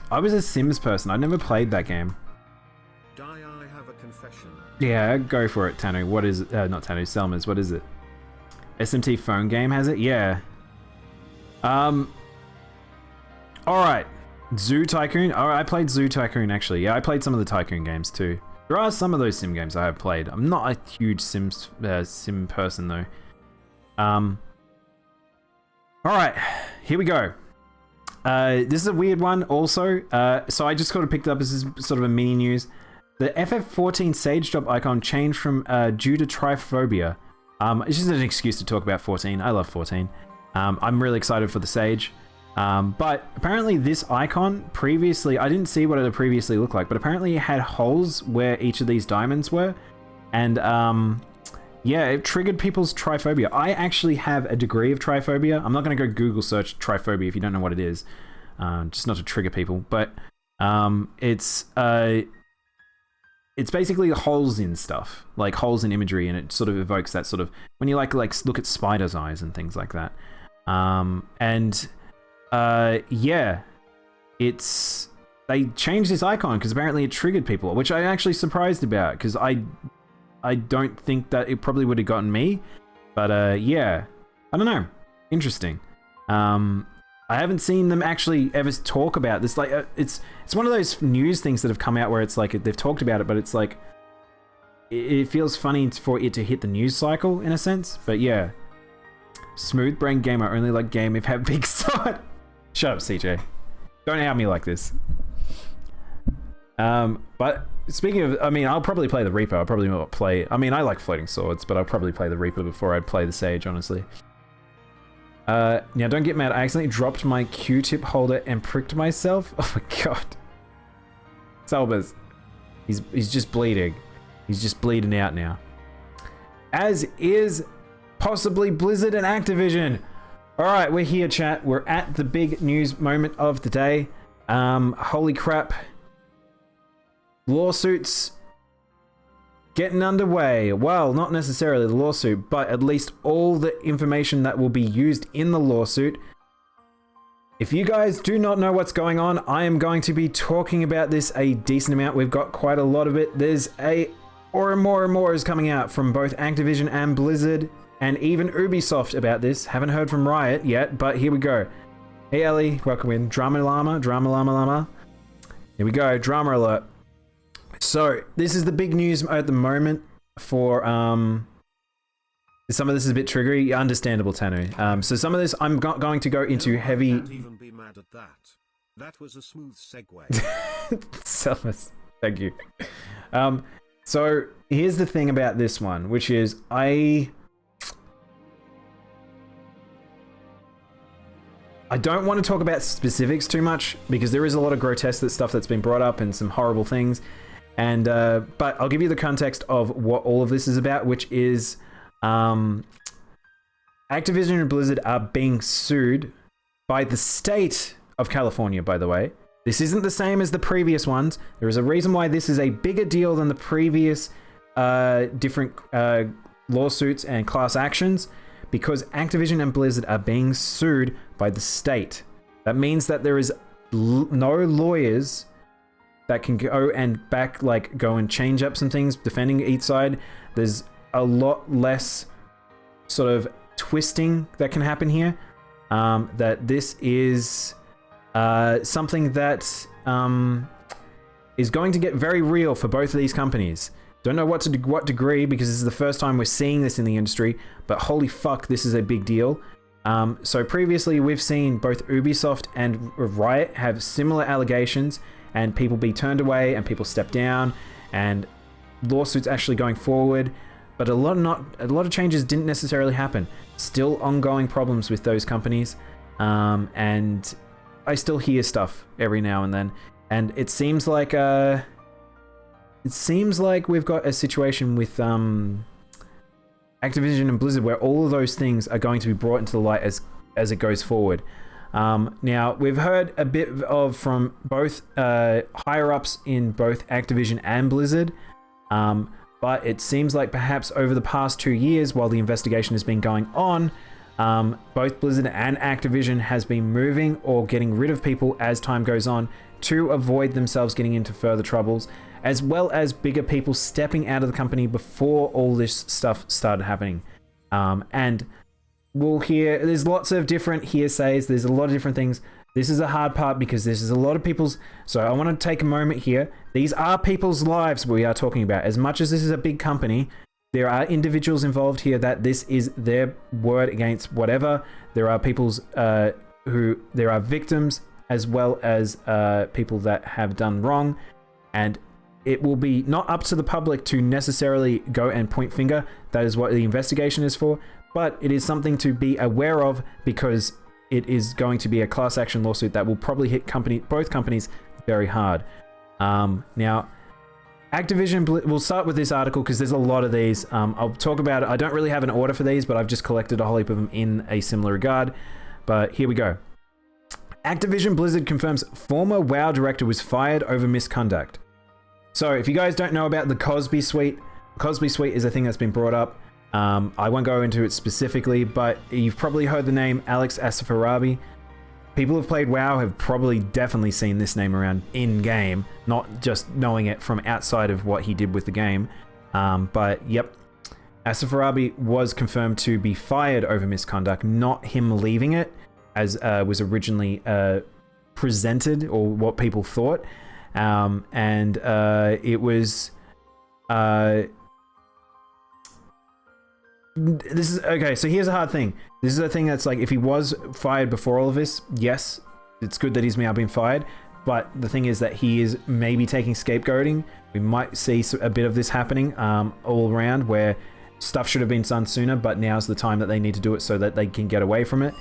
I was a Sims person. I'd never played that game. I have a confession. Yeah, go for it, Tanu. What is it? Not Tanu, Selmas. What is it? SMT phone game has it? Yeah. Alright. Zoo Tycoon. Alright, I played Zoo Tycoon actually. Yeah, I played some of the Tycoon games too. There are some of those sim games I have played. I'm not a huge sim person though. Alright, here we go. This is a weird one also. So I just sort of picked up, this is sort of a mini news. The FF14 Sage Drop icon changed from due to triphobia. It's just an excuse to talk about 14. I love 14. I'm really excited for the Sage. But apparently this icon previously, I didn't see what it previously looked like, but apparently it had holes where each of these diamonds were. And yeah, it triggered people's triphobia. I actually have a degree of triphobia. I'm not going to go Google search triphobia if you don't know what it is. Just not to trigger people. But it's basically holes in stuff, like holes in imagery, and it sort of evokes that sort of, when you like look at spiders' eyes and things like that. Yeah, they changed this icon because apparently it triggered people, which I'm actually surprised about because I don't think that it probably would have gotten me, but yeah, I don't know, interesting. I haven't seen them actually ever talk about this. Like, it's one of those news things that have come out where it's like they've talked about it, but it's like it feels funny for it to hit the news cycle in a sense. But yeah, smooth brain gamer only like game if have big sword. Shut up, CJ. Don't out me like this. But speaking of, I mean, I'll probably play the Reaper. I'll probably not play. I mean, I like floating swords, but I'll probably play the Reaper before I'd play the Sage, honestly. Now, don't get mad. I accidentally dropped my Q-tip holder and pricked myself. Oh my god. Selbers. He's just bleeding. He's just bleeding out now. As is possibly Blizzard and Activision. Alright, we're here, chat. We're at the big news moment of the day. Holy crap. Lawsuits getting underway. Well, not necessarily the lawsuit, but at least all the information that will be used in the lawsuit. If you guys do not know what's going on, I am going to be talking about this a decent amount. We've got quite a lot of it. There's more and more is coming out from both Activision and Blizzard, and even Ubisoft about this. Haven't heard from Riot yet, but here we go. Hey Ellie, welcome in. Drama Llama. Here we go, drama alert. So, this is the big news at the moment for, some of this is a bit triggery, understandable, Tanu. So some of this, I'm going to go into heavy... Can't even be mad at that. That was a smooth segue. Selmas, thank you. So, here's the thing about this one, which is, I don't want to talk about specifics too much, because there is a lot of grotesque stuff that's been brought up and some horrible things. And but I'll give you the context of what all of this is about, which is Activision and Blizzard are being sued by the state of California, by the way. This isn't the same as the previous ones. There is a reason why this is a bigger deal than the previous different lawsuits and class actions, because Activision and Blizzard are being sued by the state. That means that there is no lawyers that can go and go and change up some things defending each side. There's a lot less sort of twisting that can happen here. That this is something that is going to get very real for both of these companies. Don't know what degree, because this is the first time we're seeing this in the industry, but holy fuck, this is a big deal. So previously we've seen both Ubisoft and Riot have similar allegations, and people be turned away and people step down, and lawsuits actually going forward. But a lot of changes didn't necessarily happen. Still ongoing problems with those companies, and I still hear stuff every now and then, and it seems like we've got a situation with Activision and Blizzard where all of those things are going to be brought into the light as it goes forward. Now, we've heard a bit from both higher ups in both Activision and Blizzard, but it seems like perhaps over the past 2 years, while the investigation has been going on, both Blizzard and Activision has been moving or getting rid of people as time goes on to avoid themselves getting into further troubles, as well as bigger people stepping out of the company before all this stuff started happening. And we'll hear, there's lots of different hearsays, there's a lot of different things. This is a hard part because this is a lot of people's, so I want to take a moment here. These are people's lives we are talking about. As much as this is a big company, there are individuals involved here that this is their word against whatever. There are people's there are victims as well as people that have done wrong, and it will be not up to the public to necessarily go and point finger. That is what the investigation is for, but it is something to be aware of because it is going to be a class action lawsuit that will probably hit both companies very hard. Now, Activision, we'll start with this article because there's a lot of these. I'll talk about it. I don't really have an order for these, but I've just collected a whole heap of them in a similar regard. But here we go. Activision Blizzard confirms former WoW director was fired over misconduct. So if you guys don't know about the Cosby Suite is a thing that's been brought up. I won't go into it specifically, but you've probably heard the name Alex Asafarabi. People who've played WoW have probably definitely seen this name around in-game, not just knowing it from outside of what he did with the game. But yep, Asafarabi was confirmed to be fired over misconduct, not him leaving it, as was originally presented or what people thought. And it was... this is okay. So here's a hard thing. This is a thing that's like, if he was fired before all of this, yes, it's good that he's now been fired. But the thing is that he is maybe taking scapegoating. We might see a bit of this happening all around, where stuff should have been done sooner, but now's the time that they need to do it so that they can get away from it.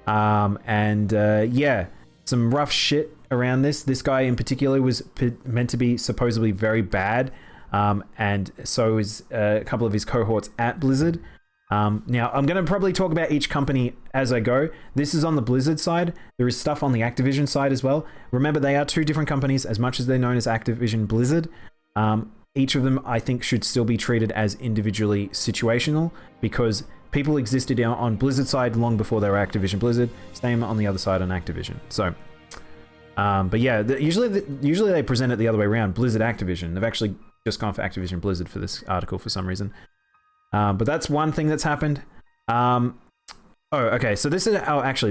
Yeah, some rough shit around this. This guy in particular was meant to be supposedly very bad. And so is a couple of his cohorts at Blizzard. Now, I'm going to probably talk about each company as I go. This is on the Blizzard side. There is stuff on the Activision side as well. Remember, they are two different companies, as much as they're known as Activision Blizzard. Each of them, I think, should still be treated as individually situational, because people existed on Blizzard side long before they were Activision Blizzard. Same on the other side on Activision. So, but yeah, usually they present it the other way around. Blizzard Activision. They've actually just gone for Activision Blizzard for this article for some reason. But that's one thing that's happened. Oh, okay. So this is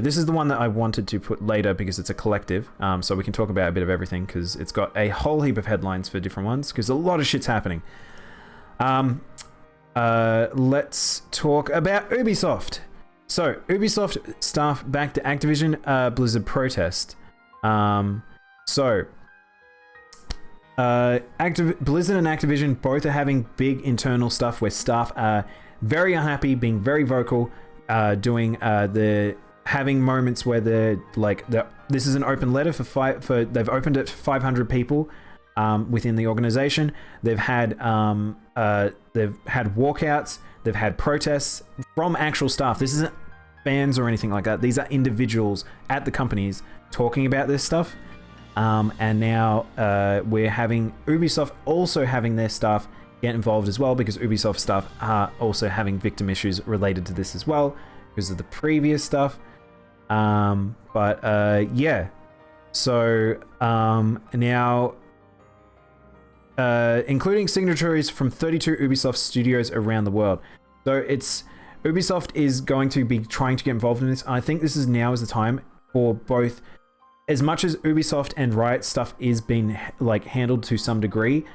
this is the one that I wanted to put later because it's a collective. So we can talk about a bit of everything because it's got a whole heap of headlines for different ones because a lot of shit's happening. Let's talk about Ubisoft. So Ubisoft staff back to Activision Blizzard protest. Blizzard and Activision both are having big internal stuff where staff are very unhappy, being very vocal, having moments where they're like, this is an open letter for they've opened it to 500 people, within the organization. They've had walkouts. They've had protests from actual staff. This isn't fans or anything like that. These are individuals at the companies talking about this stuff. And now we're having Ubisoft also having their staff get involved as well, because Ubisoft staff are also having victim issues related to this as well because of the previous stuff. Yeah. So now, including signatories from 32 Ubisoft studios around the world. So Ubisoft is going to be trying to get involved in this. I think this is now is the time for both. As much as Ubisoft and Riot stuff is being like handled to some degree,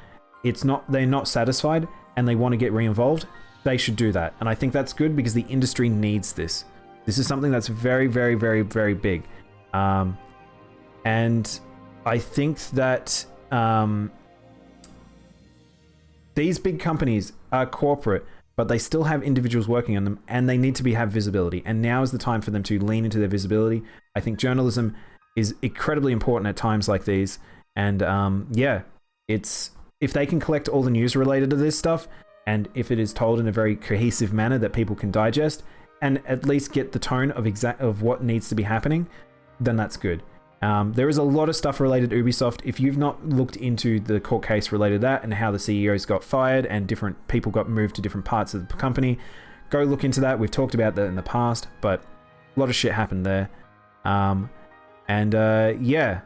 they're not satisfied and they want to get re-involved. They should do that, and I think that's good because the industry needs this. This is something that's very, very, very, very big, and I think that these big companies are corporate, but they still have individuals working on them, and they need to have visibility. And now is the time for them to lean into their visibility. I think journalism is incredibly important at times like these, and yeah, if they can collect all the news related to this stuff, and if it is told in a very cohesive manner that people can digest, and at least get the tone of what needs to be happening, then that's good. There is a lot of stuff related to Ubisoft. If you've not looked into the court case related to that and how the CEOs got fired and different people got moved to different parts of the company, go look into that. We've talked about that in the past, but a lot of shit happened there. Yeah.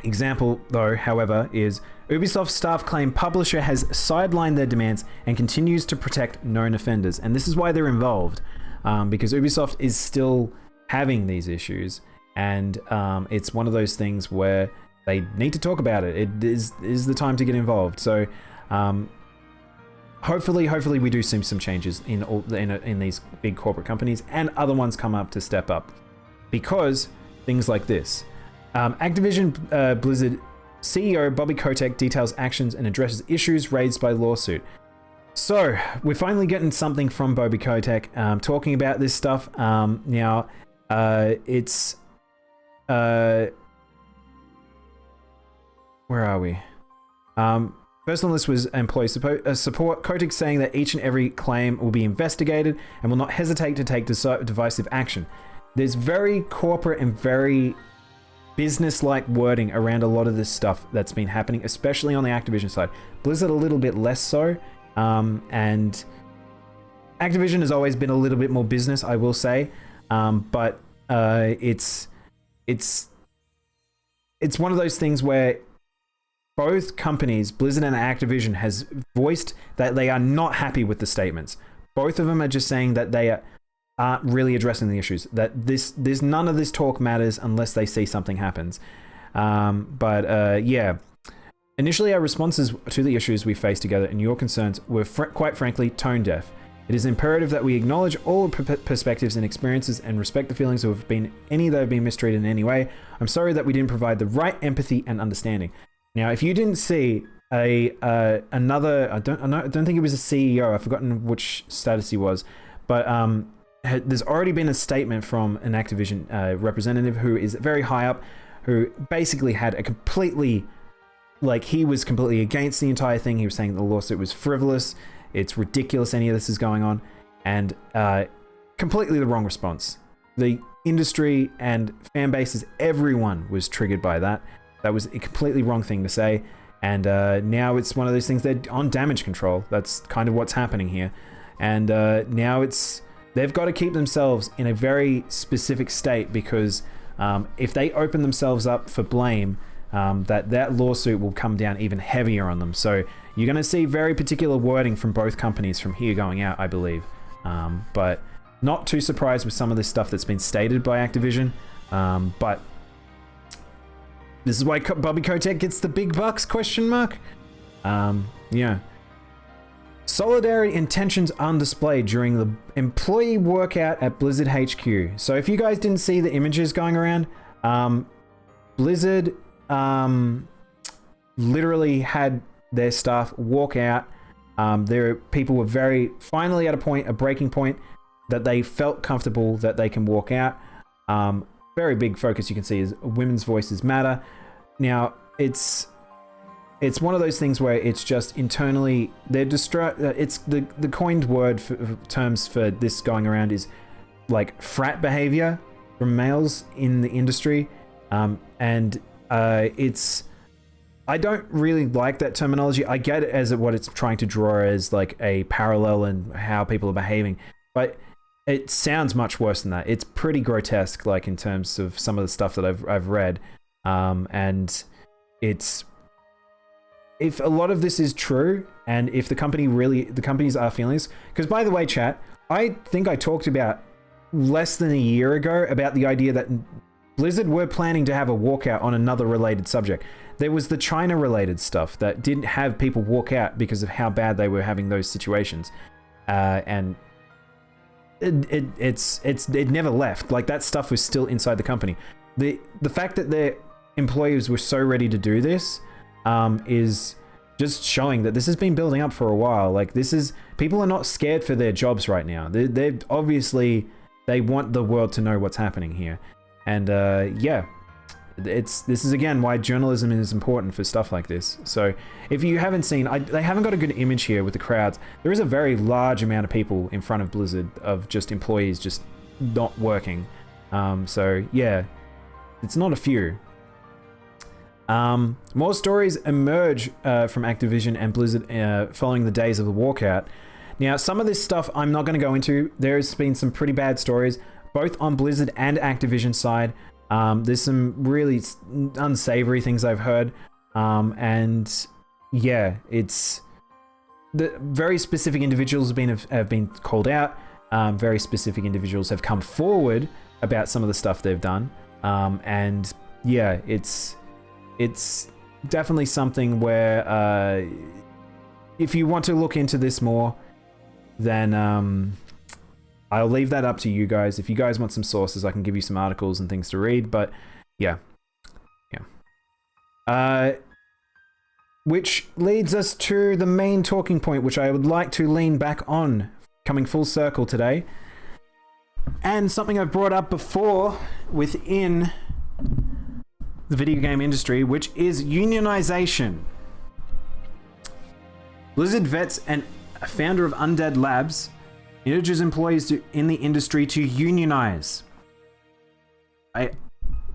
Example, though, however, is Ubisoft staff claim publisher has sidelined their demands and continues to protect known offenders. And this is why they're involved, because Ubisoft is still having these issues. And it's one of those things where they need to talk about it. It is the time to get involved. So hopefully we do see some changes in these big corporate companies, and other ones come up to step up. Because things like this. Activision Blizzard CEO Bobby Kotick details actions and addresses issues raised by lawsuit. So we're finally getting something from Bobby Kotick talking about this stuff. Now it's where are we? First on this was employee support. Kotick saying that each and every claim will be investigated and will not hesitate to take divisive action. There's very corporate and very business-like wording around a lot of this stuff that's been happening, especially on the Activision side. Blizzard a little bit less so, and Activision has always been a little bit more business, I will say, but it's one of those things where both companies, Blizzard and Activision, has voiced that they are not happy with the statements. Both of them are just saying that they aren't really addressing the issues. That there's none of this talk matters unless they see something happens. Yeah. Initially, our responses to the issues we face together and your concerns were quite frankly tone deaf. It is imperative that we acknowledge all perspectives and experiences and respect the feelings that have been mistreated in any way. I'm sorry that we didn't provide the right empathy and understanding. Now, if you didn't see another, I don't think it was a CEO. I've forgotten which status he was, but there's already been a statement from an Activision representative who is very high up, who basically had a completely, he was completely against the entire thing. He was saying the lawsuit was frivolous. It's ridiculous any of this is going on, and completely the wrong response. The industry and fan bases, everyone was triggered by that. That was a completely wrong thing to say, and now it's one of those things. They're on damage control. That's kind of what's happening here, and now they've got to keep themselves in a very specific state, because if they open themselves up for blame, that lawsuit will come down even heavier on them. So you're going to see very particular wording from both companies from here going out, I believe. But not too surprised with some of this stuff that's been stated by Activision. But this is why Bobby Kotick gets the big bucks, ? Yeah. Solidarity intentions on display during the employee workout at Blizzard HQ. So if you guys didn't see the images going around, Blizzard literally had their staff walk out. Their people were finally at a breaking point that they felt comfortable that they can walk out. Very big focus you can see is women's voices matter. Now, it's it's one of those things where it's just internally they're it's the coined word for terms for this going around is like frat behavior from males in the industry, and it's I don't really like that terminology. I get it as what it's trying to draw as like a parallel in how people are behaving, but it sounds much worse than that. It's pretty grotesque, like in terms of some of the stuff that I've read, and it's if a lot of this is true, and if the companies are feeling this, because by the way, chat, I think I talked about less than a year ago about the idea that Blizzard were planning to have a walkout on another related subject. There was the China related stuff that didn't have people walk out because of how bad they were having those situations, and it never left. Like that stuff was still inside the company. The fact that their employees were so ready to do this is just showing that this has been building up for a while. Like people are not scared for their jobs right now. They're obviously they want the world to know what's happening here, and yeah. This is again why journalism is important for stuff like this. So if you haven't seen, they haven't got a good image here with the crowds. There is a very large amount of people in front of Blizzard, of just employees just not working. So yeah, it's not a few. More stories emerge from Activision and Blizzard following the days of the walkout. Now, some of this stuff I'm not going to go into. There's been some pretty bad stories, both on Blizzard and Activision side. There's some really unsavory things I've heard, and yeah, it's the very specific individuals have been called out. Very specific individuals have come forward about some of the stuff they've done, and yeah, it's definitely something where if you want to look into this more, then I'll leave that up to you guys. If you guys want some sources, I can give you some articles and things to read, but yeah. Which leads us to the main talking point, which I would like to lean back on, coming full circle today. And something I've brought up before within the video game industry, which is unionization. Blizzard vets and founder of Undead Labs urges employees in the industry to unionize. I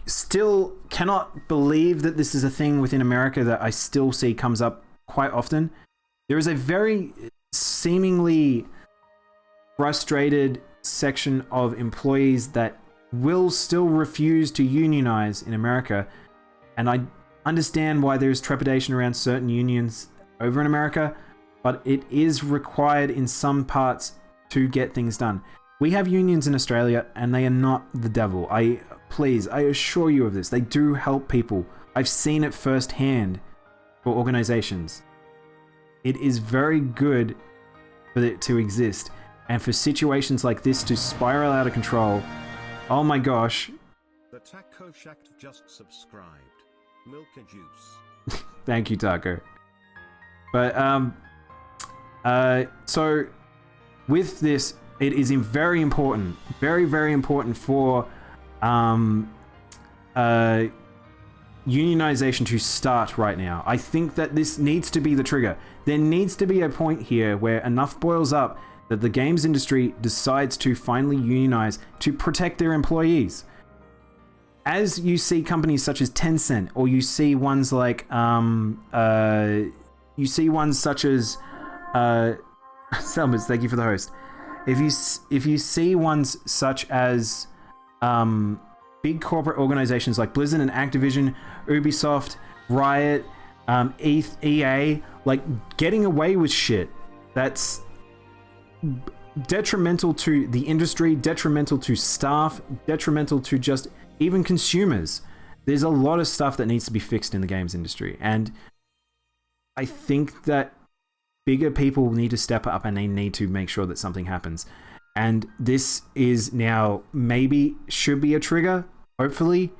still cannot believe that this is a thing within America that I still see comes up quite often. There is a very seemingly frustrated section of employees that will still refuse to unionize in America, and I understand why there's trepidation around certain unions over in America, but it is required in some parts to get things done. We have unions in Australia, and they are not the devil. I assure you of this. They do help people. I've seen it firsthand for organizations. It is very good for it to exist, and for situations like this to spiral out of control. Oh my gosh. The Taco Shack just subscribed. Milk and juice. Thank you, Taco. But so with this, it is very important, very, very important for unionization to start right now. I think that this needs to be the trigger. There needs to be a point here where enough boils up that the games industry decides to finally unionize to protect their employees. As you see companies such as Tencent, or you see ones like Selmas, thank you for the host. If you see ones such as big corporate organizations like Blizzard and Activision, Ubisoft, Riot, EA, like getting away with shit that's detrimental to the industry, detrimental to staff, detrimental to just even consumers. There's a lot of stuff that needs to be fixed in the games industry, and I think that bigger people need to step up, and they need to make sure that something happens. And this is now maybe should be a trigger, hopefully.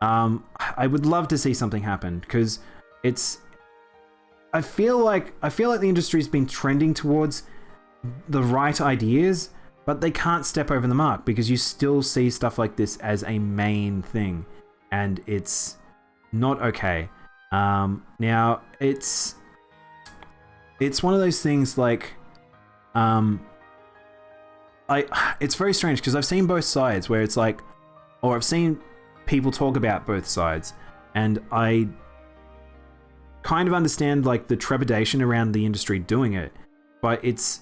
I would love to see something happen, because I feel like the industry's been trending towards the right ideas, but they can't step over the mark, because you still see stuff like this as a main thing, and it's not okay. Now it's one of those things like, it's very strange because I've seen both sides where it's like, or I've seen people talk about both sides, and I kind of understand like the trepidation around the industry doing it, but it's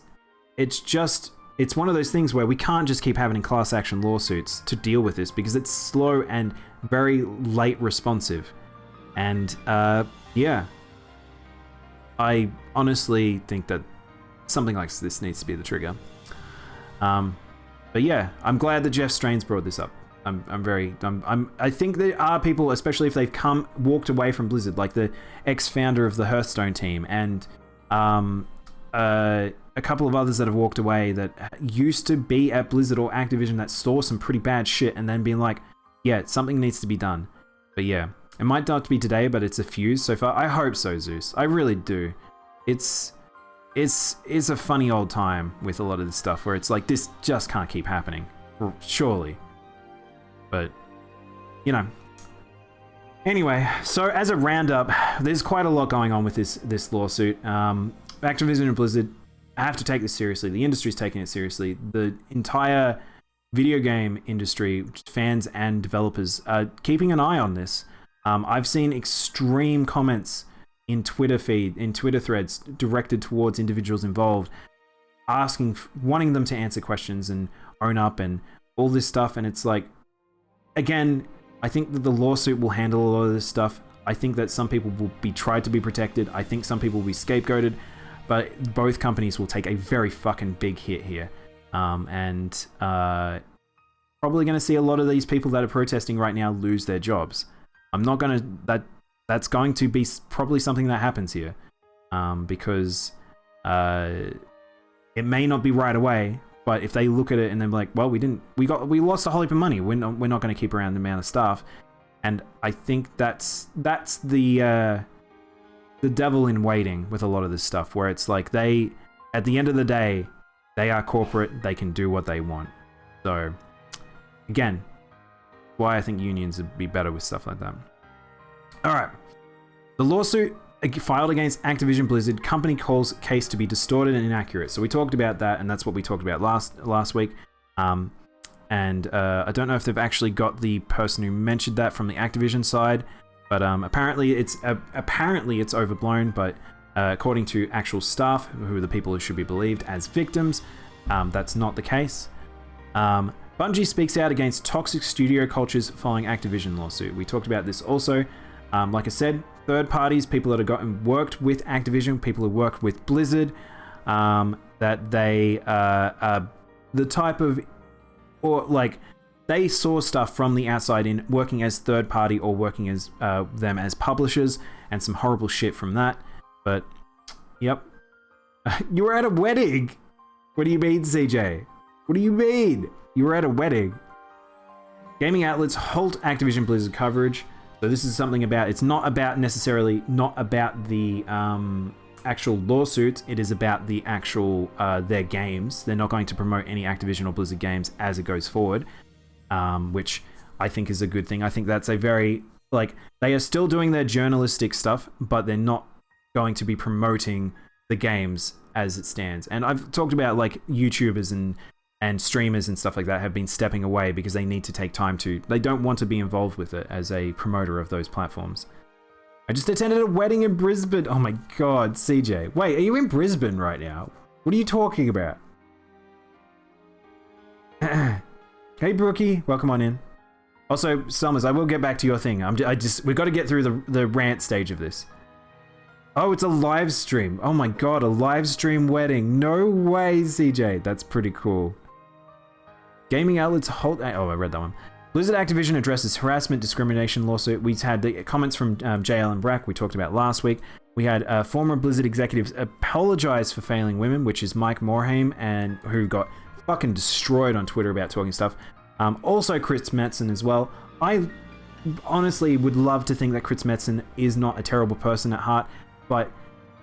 one of those things where we can't just keep having class action lawsuits to deal with this because it's slow and very late responsive. And yeah, I honestly think that something like this needs to be the trigger. But yeah, I'm glad that Jeff Strains brought this up. I think there are people, especially if they've walked away from Blizzard, like the ex-founder of the Hearthstone team, and a couple of others that have walked away that used to be at Blizzard or Activision that saw some pretty bad shit and then being like, yeah, something needs to be done. But yeah, it might not be today, but it's a fuse so far. I hope so, Zeus. I really do. It's a funny old time with a lot of this stuff where it's like, this just can't keep happening. Surely. But, you know. Anyway, so as a roundup, there's quite a lot going on with this lawsuit. Activision and Blizzard have to take this seriously. The industry's taking it seriously. The entire video game industry, fans and developers, are keeping an eye on this. I've seen extreme comments in Twitter threads directed towards individuals involved, wanting them to answer questions and own up and all this stuff. And it's like, again, I think that the lawsuit will handle a lot of this stuff. I think that some people will be tried to be protected. I think some people will be scapegoated, but both companies will take a very fucking big hit here. And probably going to see a lot of these people that are protesting right now lose their jobs. That's going to be probably something that happens here, because it may not be right away, but if they look at it and they're like, well, we lost a whole heap of money. We're not going to keep around the amount of staff. And I think that's the devil in waiting with a lot of this stuff, where it's like at the end of the day, they are corporate. They can do what they want. So again, why I think unions would be better with stuff like that. All right. The lawsuit filed against Activision Blizzard company calls case to be distorted and inaccurate. So we talked about that, and that's what we talked about last week. And I don't know if they've actually got the person who mentioned that from the Activision side, but apparently it's overblown. But according to actual staff, who are the people who should be believed as victims, that's not the case. Bungie speaks out against toxic studio cultures following Activision lawsuit. We talked about this also. Like I said, third parties, people that have worked with Activision, people who worked with Blizzard, that they are the type of, or like they saw stuff from the outside in working as third party or working as them as publishers, and some horrible shit from that. But yep. You were at a wedding. What do you mean, CJ? What do you mean? You were at a wedding. Gaming outlets halt Activision Blizzard coverage. So this is something about, it's not about the actual lawsuits. It is about the actual, their games. They're not going to promote any Activision or Blizzard games as it goes forward, which I think is a good thing. I think that's a very, like, they are still doing their journalistic stuff, but they're not going to be promoting the games as it stands. And I've talked about like YouTubers and streamers and stuff like that have been stepping away because they need to take time they don't want to be involved with it as a promoter of those platforms. I just attended a wedding in Brisbane. Oh my God, CJ. Wait, are you in Brisbane right now? What are you talking about? Hey, Brookie, welcome on in. Also, Summers, I will get back to your thing. We've got to get through the rant stage of this. Oh, it's a live stream. Oh my God, a live stream wedding. No way, CJ. That's pretty cool. Gaming outlets halt... Oh, I read that one. Blizzard Activision addresses harassment discrimination lawsuit. We had the comments from JL and Brack we talked about last week. We had former Blizzard executives apologize for failing women, which is Mike Morhaime, and who got fucking destroyed on Twitter about talking stuff. Also Chris Metzen as well. I honestly would love to think that Chris Metzen is not a terrible person at heart, but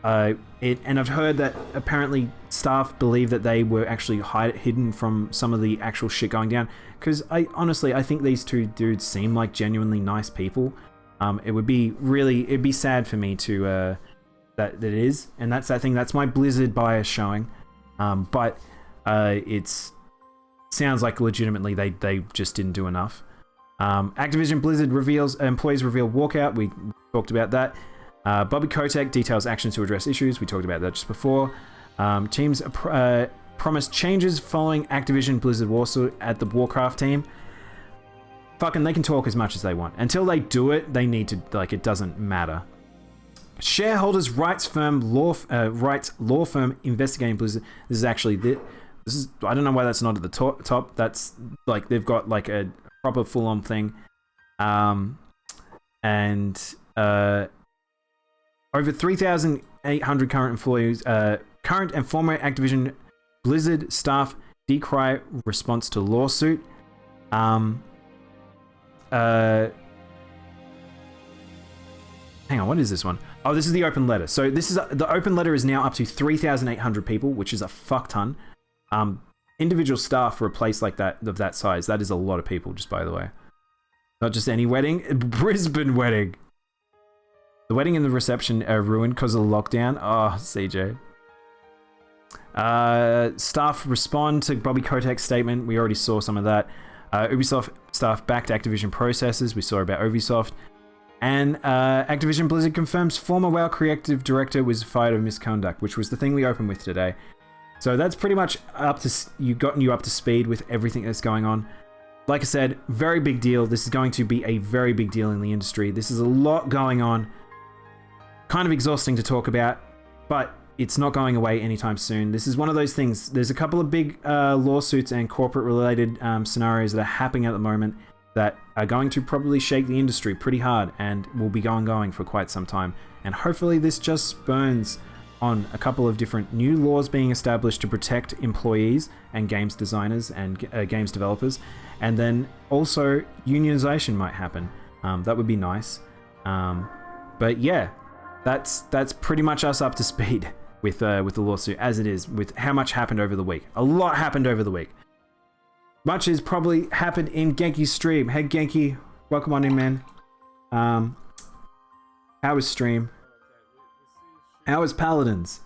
and I've heard that apparently staff believe that they were actually hidden from some of the actual shit going down. Because I think these two dudes seem like genuinely nice people. It'd be sad for me to that it is, and that's that thing. That's my Blizzard bias showing. But it's sounds like legitimately they just didn't do enough. Activision Blizzard employees reveal walkout. We talked about that. Bobby Kotick details actions to address issues. We talked about that just before. Teams promised changes following Activision Blizzard lawsuit at the Warcraft team. Fucking, they can talk as much as they want. Until they do it, they need to, like, it doesn't matter. Shareholders rights law firm investigating Blizzard. This is actually this is, I don't know why that's not at the top. That's like they've got like a proper full-on thing. And over 3,800 current employees, current and former Activision Blizzard staff decry response to lawsuit. Hang on, what is this one? Oh, this is the open letter. So this is the open letter is now up to 3,800 people, which is a fuck ton. Individual staff for a place like that of that size, that is a lot of people. Just by the way, not just any wedding, Brisbane wedding. The wedding and the reception are ruined because of the lockdown. Oh, CJ. Staff respond to Bobby Kotick's statement. We already saw some of that. Ubisoft staff backed Activision processes. We saw about Ubisoft. And Activision Blizzard confirms former WoW creative director was fired of misconduct, which was the thing we opened with today. So that's pretty much gotten you up to speed with everything that's going on. Like I said, very big deal. This is going to be a very big deal in the industry. This is a lot going on. Kind of exhausting to talk about, but it's not going away anytime soon. This is one of those things. There's a couple of big lawsuits and corporate-related scenarios that are happening at the moment that are going to probably shake the industry pretty hard and will be going for quite some time. And hopefully this just spurns on a couple of different new laws being established to protect employees and games designers and games developers. And then also unionization might happen. That would be nice. But yeah, that's pretty much us up to speed with the lawsuit as it is, with how much happened over the week. A lot happened over the week. Much has probably happened in Genki's stream. Hey Genki, welcome on in, man. How was stream? How was Paladins?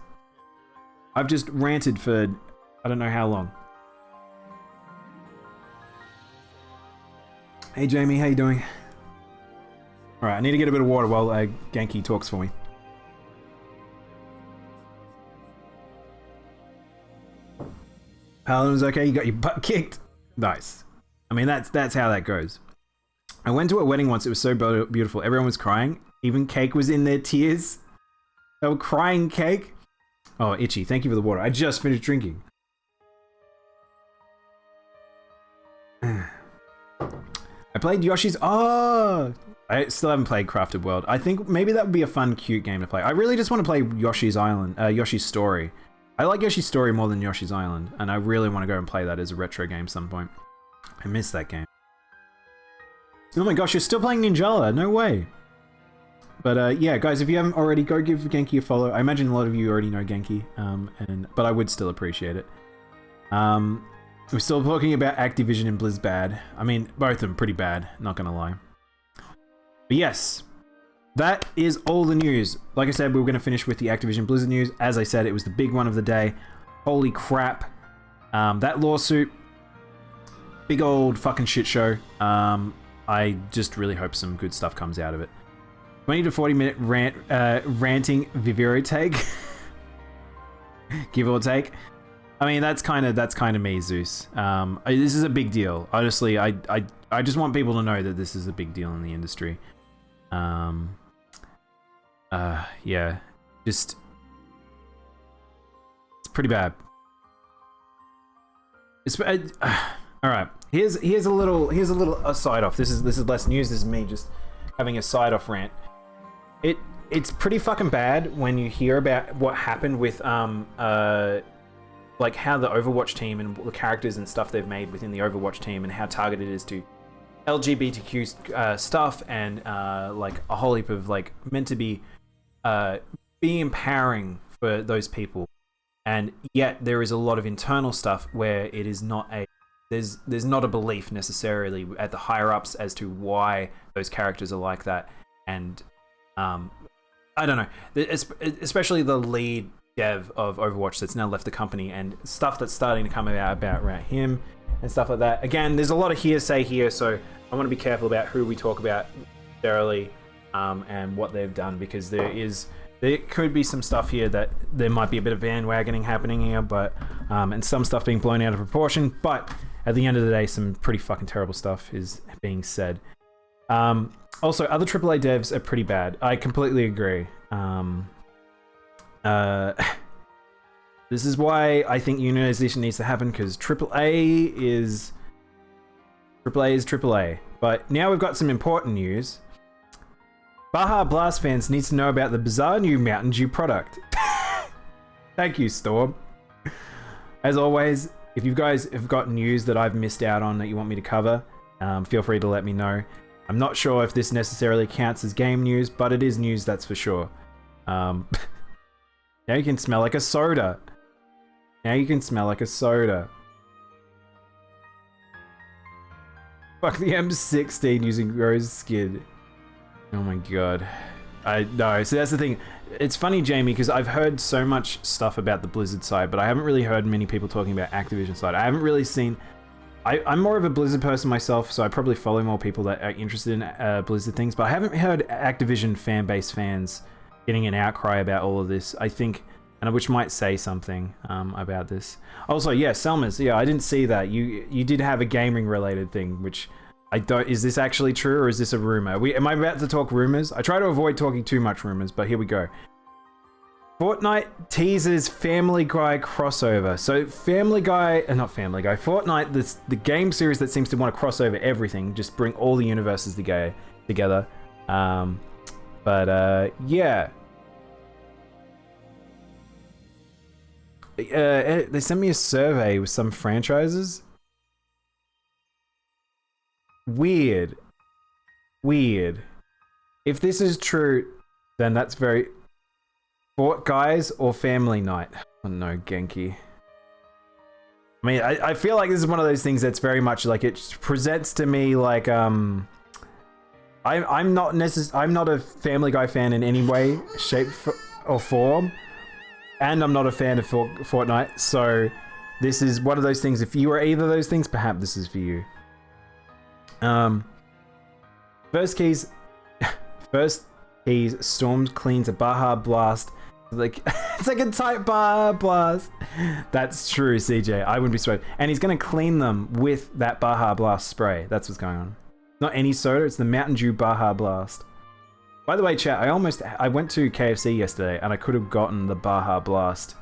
I've just ranted for I don't know how long. Hey Jamie, how you doing? Alright, I need to get a bit of water while Genki talks for me. Paladin's okay, you got your butt kicked. Nice. I mean, that's how that goes. I went to a wedding once. It was so beautiful. Everyone was crying. Even cake was in their tears. They were crying cake. Oh, Itchy, thank you for the water. I just finished drinking. I played Yoshi's... Oh! I still haven't played Crafted World. I think maybe that would be a fun, cute game to play. I really just want to play Yoshi's Island, Yoshi's Story. I like Yoshi's Story more than Yoshi's Island, and I really want to go and play that as a retro game some point. I miss that game. Oh my gosh, you're still playing Ninjala? No way. But yeah, guys, if you haven't already, go give Genki a follow. I imagine a lot of you already know Genki, but I would still appreciate it. We're still talking about Activision and Blizz bad. I mean, both of them pretty bad, not gonna lie. But yes, that is all the news. Like I said, we were going to finish with the Activision Blizzard news. As I said, it was the big one of the day. Holy crap. That lawsuit, big old fucking shit show. I just really hope some good stuff comes out of it. 20 to 40 minute ranting Viviro take. Give or take. I mean, that's kind of me, Zeus. This is a big deal. Honestly, I just want people to know that this is a big deal in the industry. Yeah, just it's pretty bad. It's all right. Here's a little side off. This is less news. This is me just having a side off rant. It's pretty fucking bad when you hear about what happened with like how the Overwatch team and the characters and stuff they've made within the Overwatch team and how targeted it is to LGBTQ stuff and like a whole heap of like meant to be empowering for those people, and yet there is a lot of internal stuff where it is not there's not a belief necessarily at the higher ups as to why those characters are like that, and I don't know, especially the lead dev of Overwatch that's now left the company, and stuff that's starting to come out about him and stuff like that. Again, there's a lot of hearsay here, so I want to be careful about who we talk about thoroughly, and what they've done, because there could be some stuff here that there might be a bit of bandwagoning happening here, but and some stuff being blown out of proportion. But at the end of the day, some pretty fucking terrible stuff is being said. Also, other AAA devs are pretty bad. I completely agree. This is why I think unionization needs to happen, because AAA is AAA. But now we've got some important news. Baja Blast fans need to know about the bizarre new Mountain Dew product. Thank you, Storm. As always, if you guys have got news that I've missed out on that you want me to cover, feel free to let me know. I'm not sure if this necessarily counts as game news, but it is news, that's for sure. Now you can smell like a soda. Now you can smell like a soda. Fuck the M16 using rose skin. Oh my god. I know. So that's the thing. It's funny, Jamie, because I've heard so much stuff about the Blizzard side, but I haven't really heard many people talking about Activision side. I haven't really seen... I'm more of a Blizzard person myself, so I probably follow more people that are interested in Blizzard things, but I haven't heard Activision fan-base fans getting an outcry about all of this, I think, and which might say something about this. Also, yeah, Selmas, yeah, I didn't see that. You did have a gaming-related thing, which I don't... Is this actually true, or is this a rumor? Am I about to talk rumors? I try to avoid talking too much rumors, but here we go. Fortnite teases Family Guy crossover. So not Family Guy, Fortnite, the game series that seems to want to cross over everything, just bring all the universes together. Yeah. They sent me a survey with some franchises. Weird. If this is true, then that's very... Fort Guys or Family Night? Oh no, Genki. I mean, I feel like this is one of those things that's very much like, it presents to me like, I'm not a Family Guy fan in any way, shape, or form, and I'm not a fan of Fortnite, so this is one of those things, if you are either of those things, perhaps this is for you. First keys, Storm cleans a Baja Blast. Like, it's like a tight Baja Blast. That's true, CJ. I wouldn't be surprised. And he's going to clean them with that Baja Blast spray. That's what's going on. Not any soda, it's the Mountain Dew Baja Blast. By the way, chat, I went to KFC yesterday and I could have gotten the Baja Blast.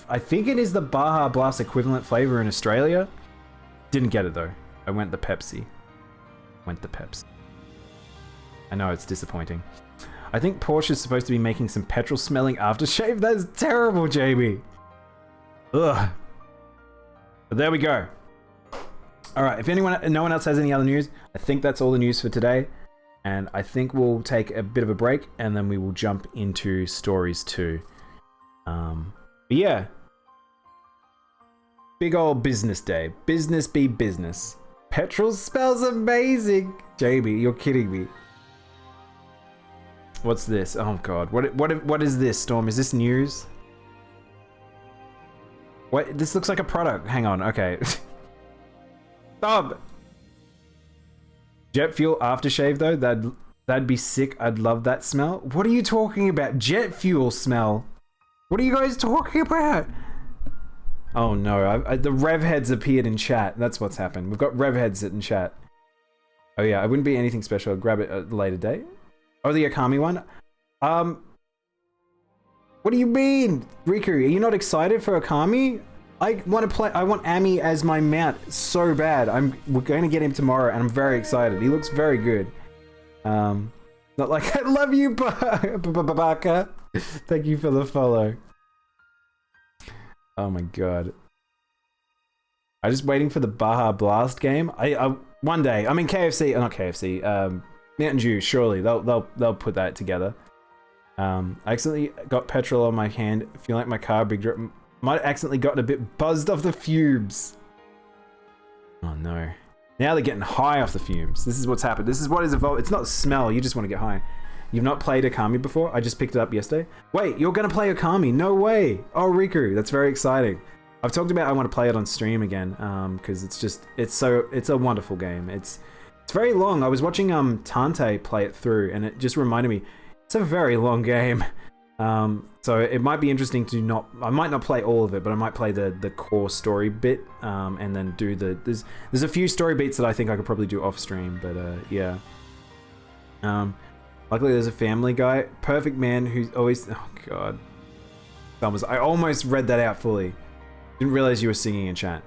I think it is the Baja Blast equivalent flavor in Australia. Didn't get it though. I went the Pepsi. I know, it's disappointing. I think Porsche is supposed to be making some petrol-smelling aftershave. That's terrible, Jamie. Ugh. But there we go. All right, if no one else has any other news, I think that's all the news for today. And I think we'll take a bit of a break, and then we will jump into stories too. But yeah. Big old business day. Business be business. Petrol smells amazing. Jamie, you're kidding me. What's this? Oh god. What is this, Storm? Is this news? What? This looks like a product. Hang on. Okay. Stop. Jet fuel aftershave though? That'd be sick. I'd love that smell. What are you talking about? Jet fuel smell? What are you guys talking about? Oh no, the rev heads appeared in chat. That's what's happened. We've got rev heads in chat. Oh yeah, it wouldn't be anything special. I'll grab it at a later date. Oh, the Akami one? What do you mean? Riku, are you not excited for Akami? I want Ami as my mount so bad. We're going to get him tomorrow and I'm very excited. He looks very good. Not like, I love you, Baka. Thank you for the follow. Oh my god. I'm just waiting for the Baja Blast game. One day, I mean KFC, not KFC, Mountain Dew, surely they'll put that together. I accidentally got petrol on my hand. Feel like my car might have accidentally gotten a bit buzzed off the fumes. Oh no. Now they're getting high off the fumes. This is what's happened. This is what is evolved. It's not smell. You just want to get high. You've not played Okami before? I just picked it up yesterday. Wait, you're going to play Okami? No way. Oh, Riku, that's very exciting. I've talked about I want to play it on stream again because it's a wonderful game. It's very long. I was watching Tante play it through and it just reminded me it's a very long game. So it might be interesting to I might not play all of it, but I might play the core story bit and then do there's a few story beats that I think I could probably do off stream, but yeah. Luckily there's a Family Guy, perfect man who's always, oh god. I almost read that out fully. Didn't realize you were singing in chat.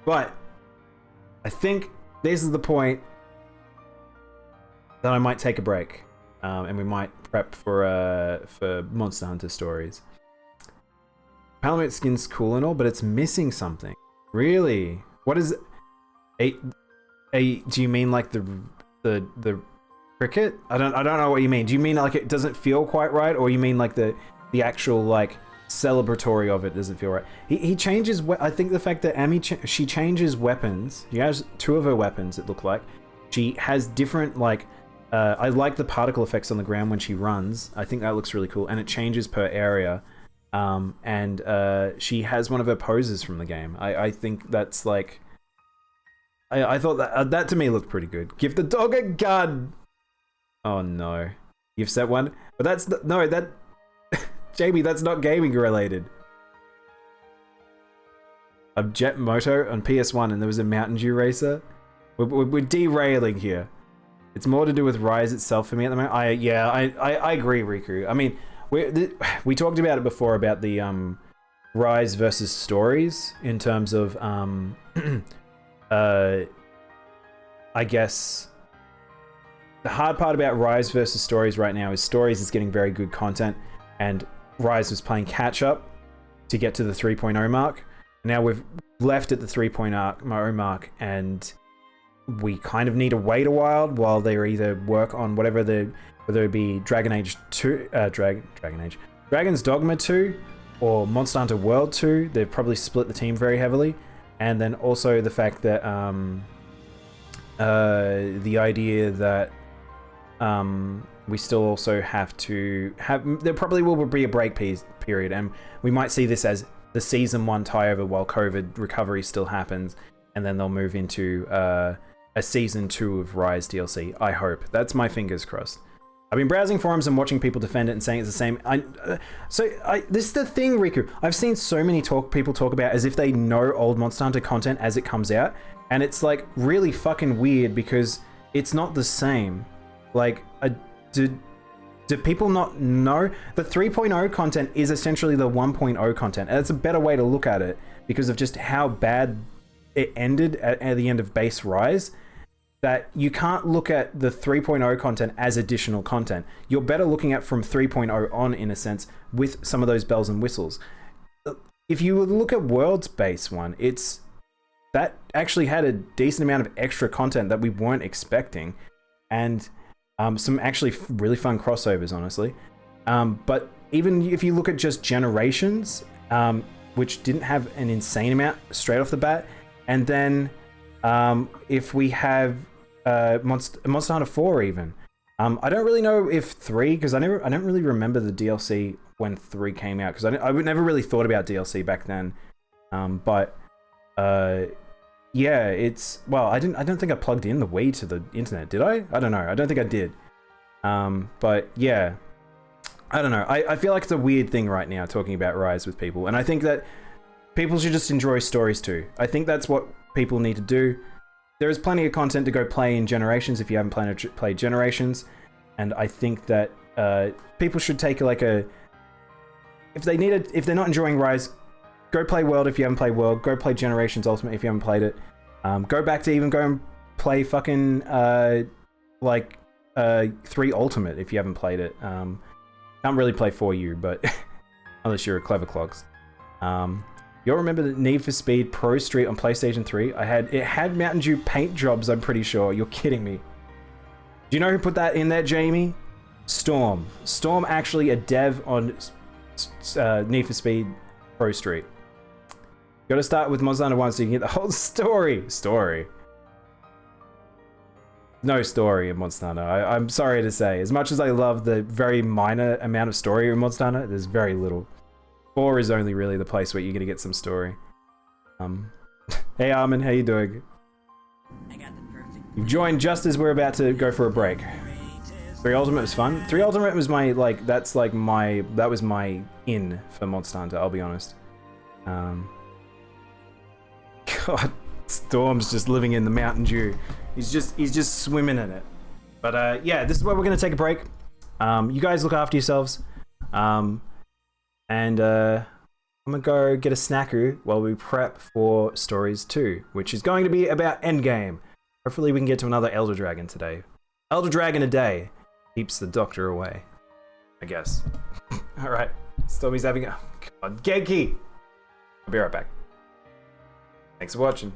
But I think this is the point that I might take a break. And we might prep for Monster Hunter stories. Palamute skin's cool and all, but it's missing something. Really? What is do you mean like the cricket? I don't know what you mean. Do you mean like it doesn't feel quite right, or you mean like the actual like celebratory of it doesn't feel right? He changes. I think the fact that Amy she changes weapons. She has 2 of her weapons. It looked like she has different like. I like the particle effects on the ground when she runs. I think that looks really cool, and it changes per area. And she has one of her poses from the game. I think that's like. I thought that to me looked pretty good. Give the dog a gun. Oh no, you've set one, but that's no that. Jamie, that's not gaming related. A Jet Moto on PS1 and there was a Mountain Dew racer. We're derailing here. It's more to do with Rise itself for me at the moment. I agree, Riku. I mean, we talked about it before about the Rise versus Stories in terms of I guess the hard part about Rise versus Stories right now is Stories is getting very good content, and Rise was playing catch up to get to the 3.0 mark. Now we've left at the 3.0 mark, and we kind of need to wait a while they either work on whether it be Dragon Age 2, Dragon's Dogma 2, or Monster Hunter World 2. They've probably split the team very heavily, and then also the fact that the idea that we still also have to have. There probably will be a break period, and we might see this as the season 1 tie over while COVID recovery still happens, and then they'll move into a season 2 of Rise DLC. I hope. That's my fingers crossed. I've been browsing forums and watching people defend it and saying it's the same. This is the thing, Riku. I've seen so many people talk about as if they know old Monster Hunter content as it comes out, and it's like really fucking weird because it's not the same. Like, do people not know? The 3.0 content is essentially the 1.0 content, and it's a better way to look at it because of just how bad it ended at the end of base Rise, that you can't look at the 3.0 content as additional content. You're better looking at from 3.0 on, in a sense, with some of those bells and whistles. If you look at World's base one, that actually had a decent amount of extra content that we weren't expecting, and some actually really fun crossovers, honestly. But even if you look at just Generations, which didn't have an insane amount straight off the bat, and then if we have Monster Hunter 4 even. I don't really know if 3, because I don't really remember the DLC when 3 came out, because I never really thought about DLC back then. But yeah, I don't think I plugged in the Wii to the internet, did I? I don't know. I don't think I did. But yeah, I don't know. I feel like it's a weird thing right now talking about Rise with people, and I think that people should just enjoy stories too. I think that's what people need to do. There is plenty of content to go play in Generations if you haven't played Generations, and I think that people should take if they're not enjoying Rise, go play World if you haven't played World. Go play Generations Ultimate if you haven't played it. Go back to even go and play fucking 3 Ultimate if you haven't played it. Can't really play for you, but unless you're a clever clogs. You'll remember the Need for Speed Pro Street on PlayStation 3? It had Mountain Dew paint jobs, I'm pretty sure. You're kidding me. Do you know who put that in there, Jamie? Storm. Storm actually a dev on Need for Speed Pro Street. Got to start with Monster Hunter 1 so you can get the whole story. no story in Monster Hunter. I'm sorry to say. As much as I love the very minor amount of story in Monster Hunter, there's very little. 4 is only really the place where you're gonna get some story. Hey Armin, how you doing? You've joined just as we're about to go for a break. 3 Ultimate was fun. 3 Ultimate was my, like, that was my in for Monster Hunter, I'll be honest. God, Storm's just living in the Mountain Dew. He's just swimming in it. But yeah, this is where we're gonna take a break. You guys look after yourselves. And I'm gonna go get a snacker while we prep for Stories 2, which is going to be about Endgame. Hopefully we can get to another Elder Dragon today. Elder Dragon a day keeps the Doctor away, I guess. Alright, Stormy's having a... God, Genki! I'll be right back. Thanks for watching.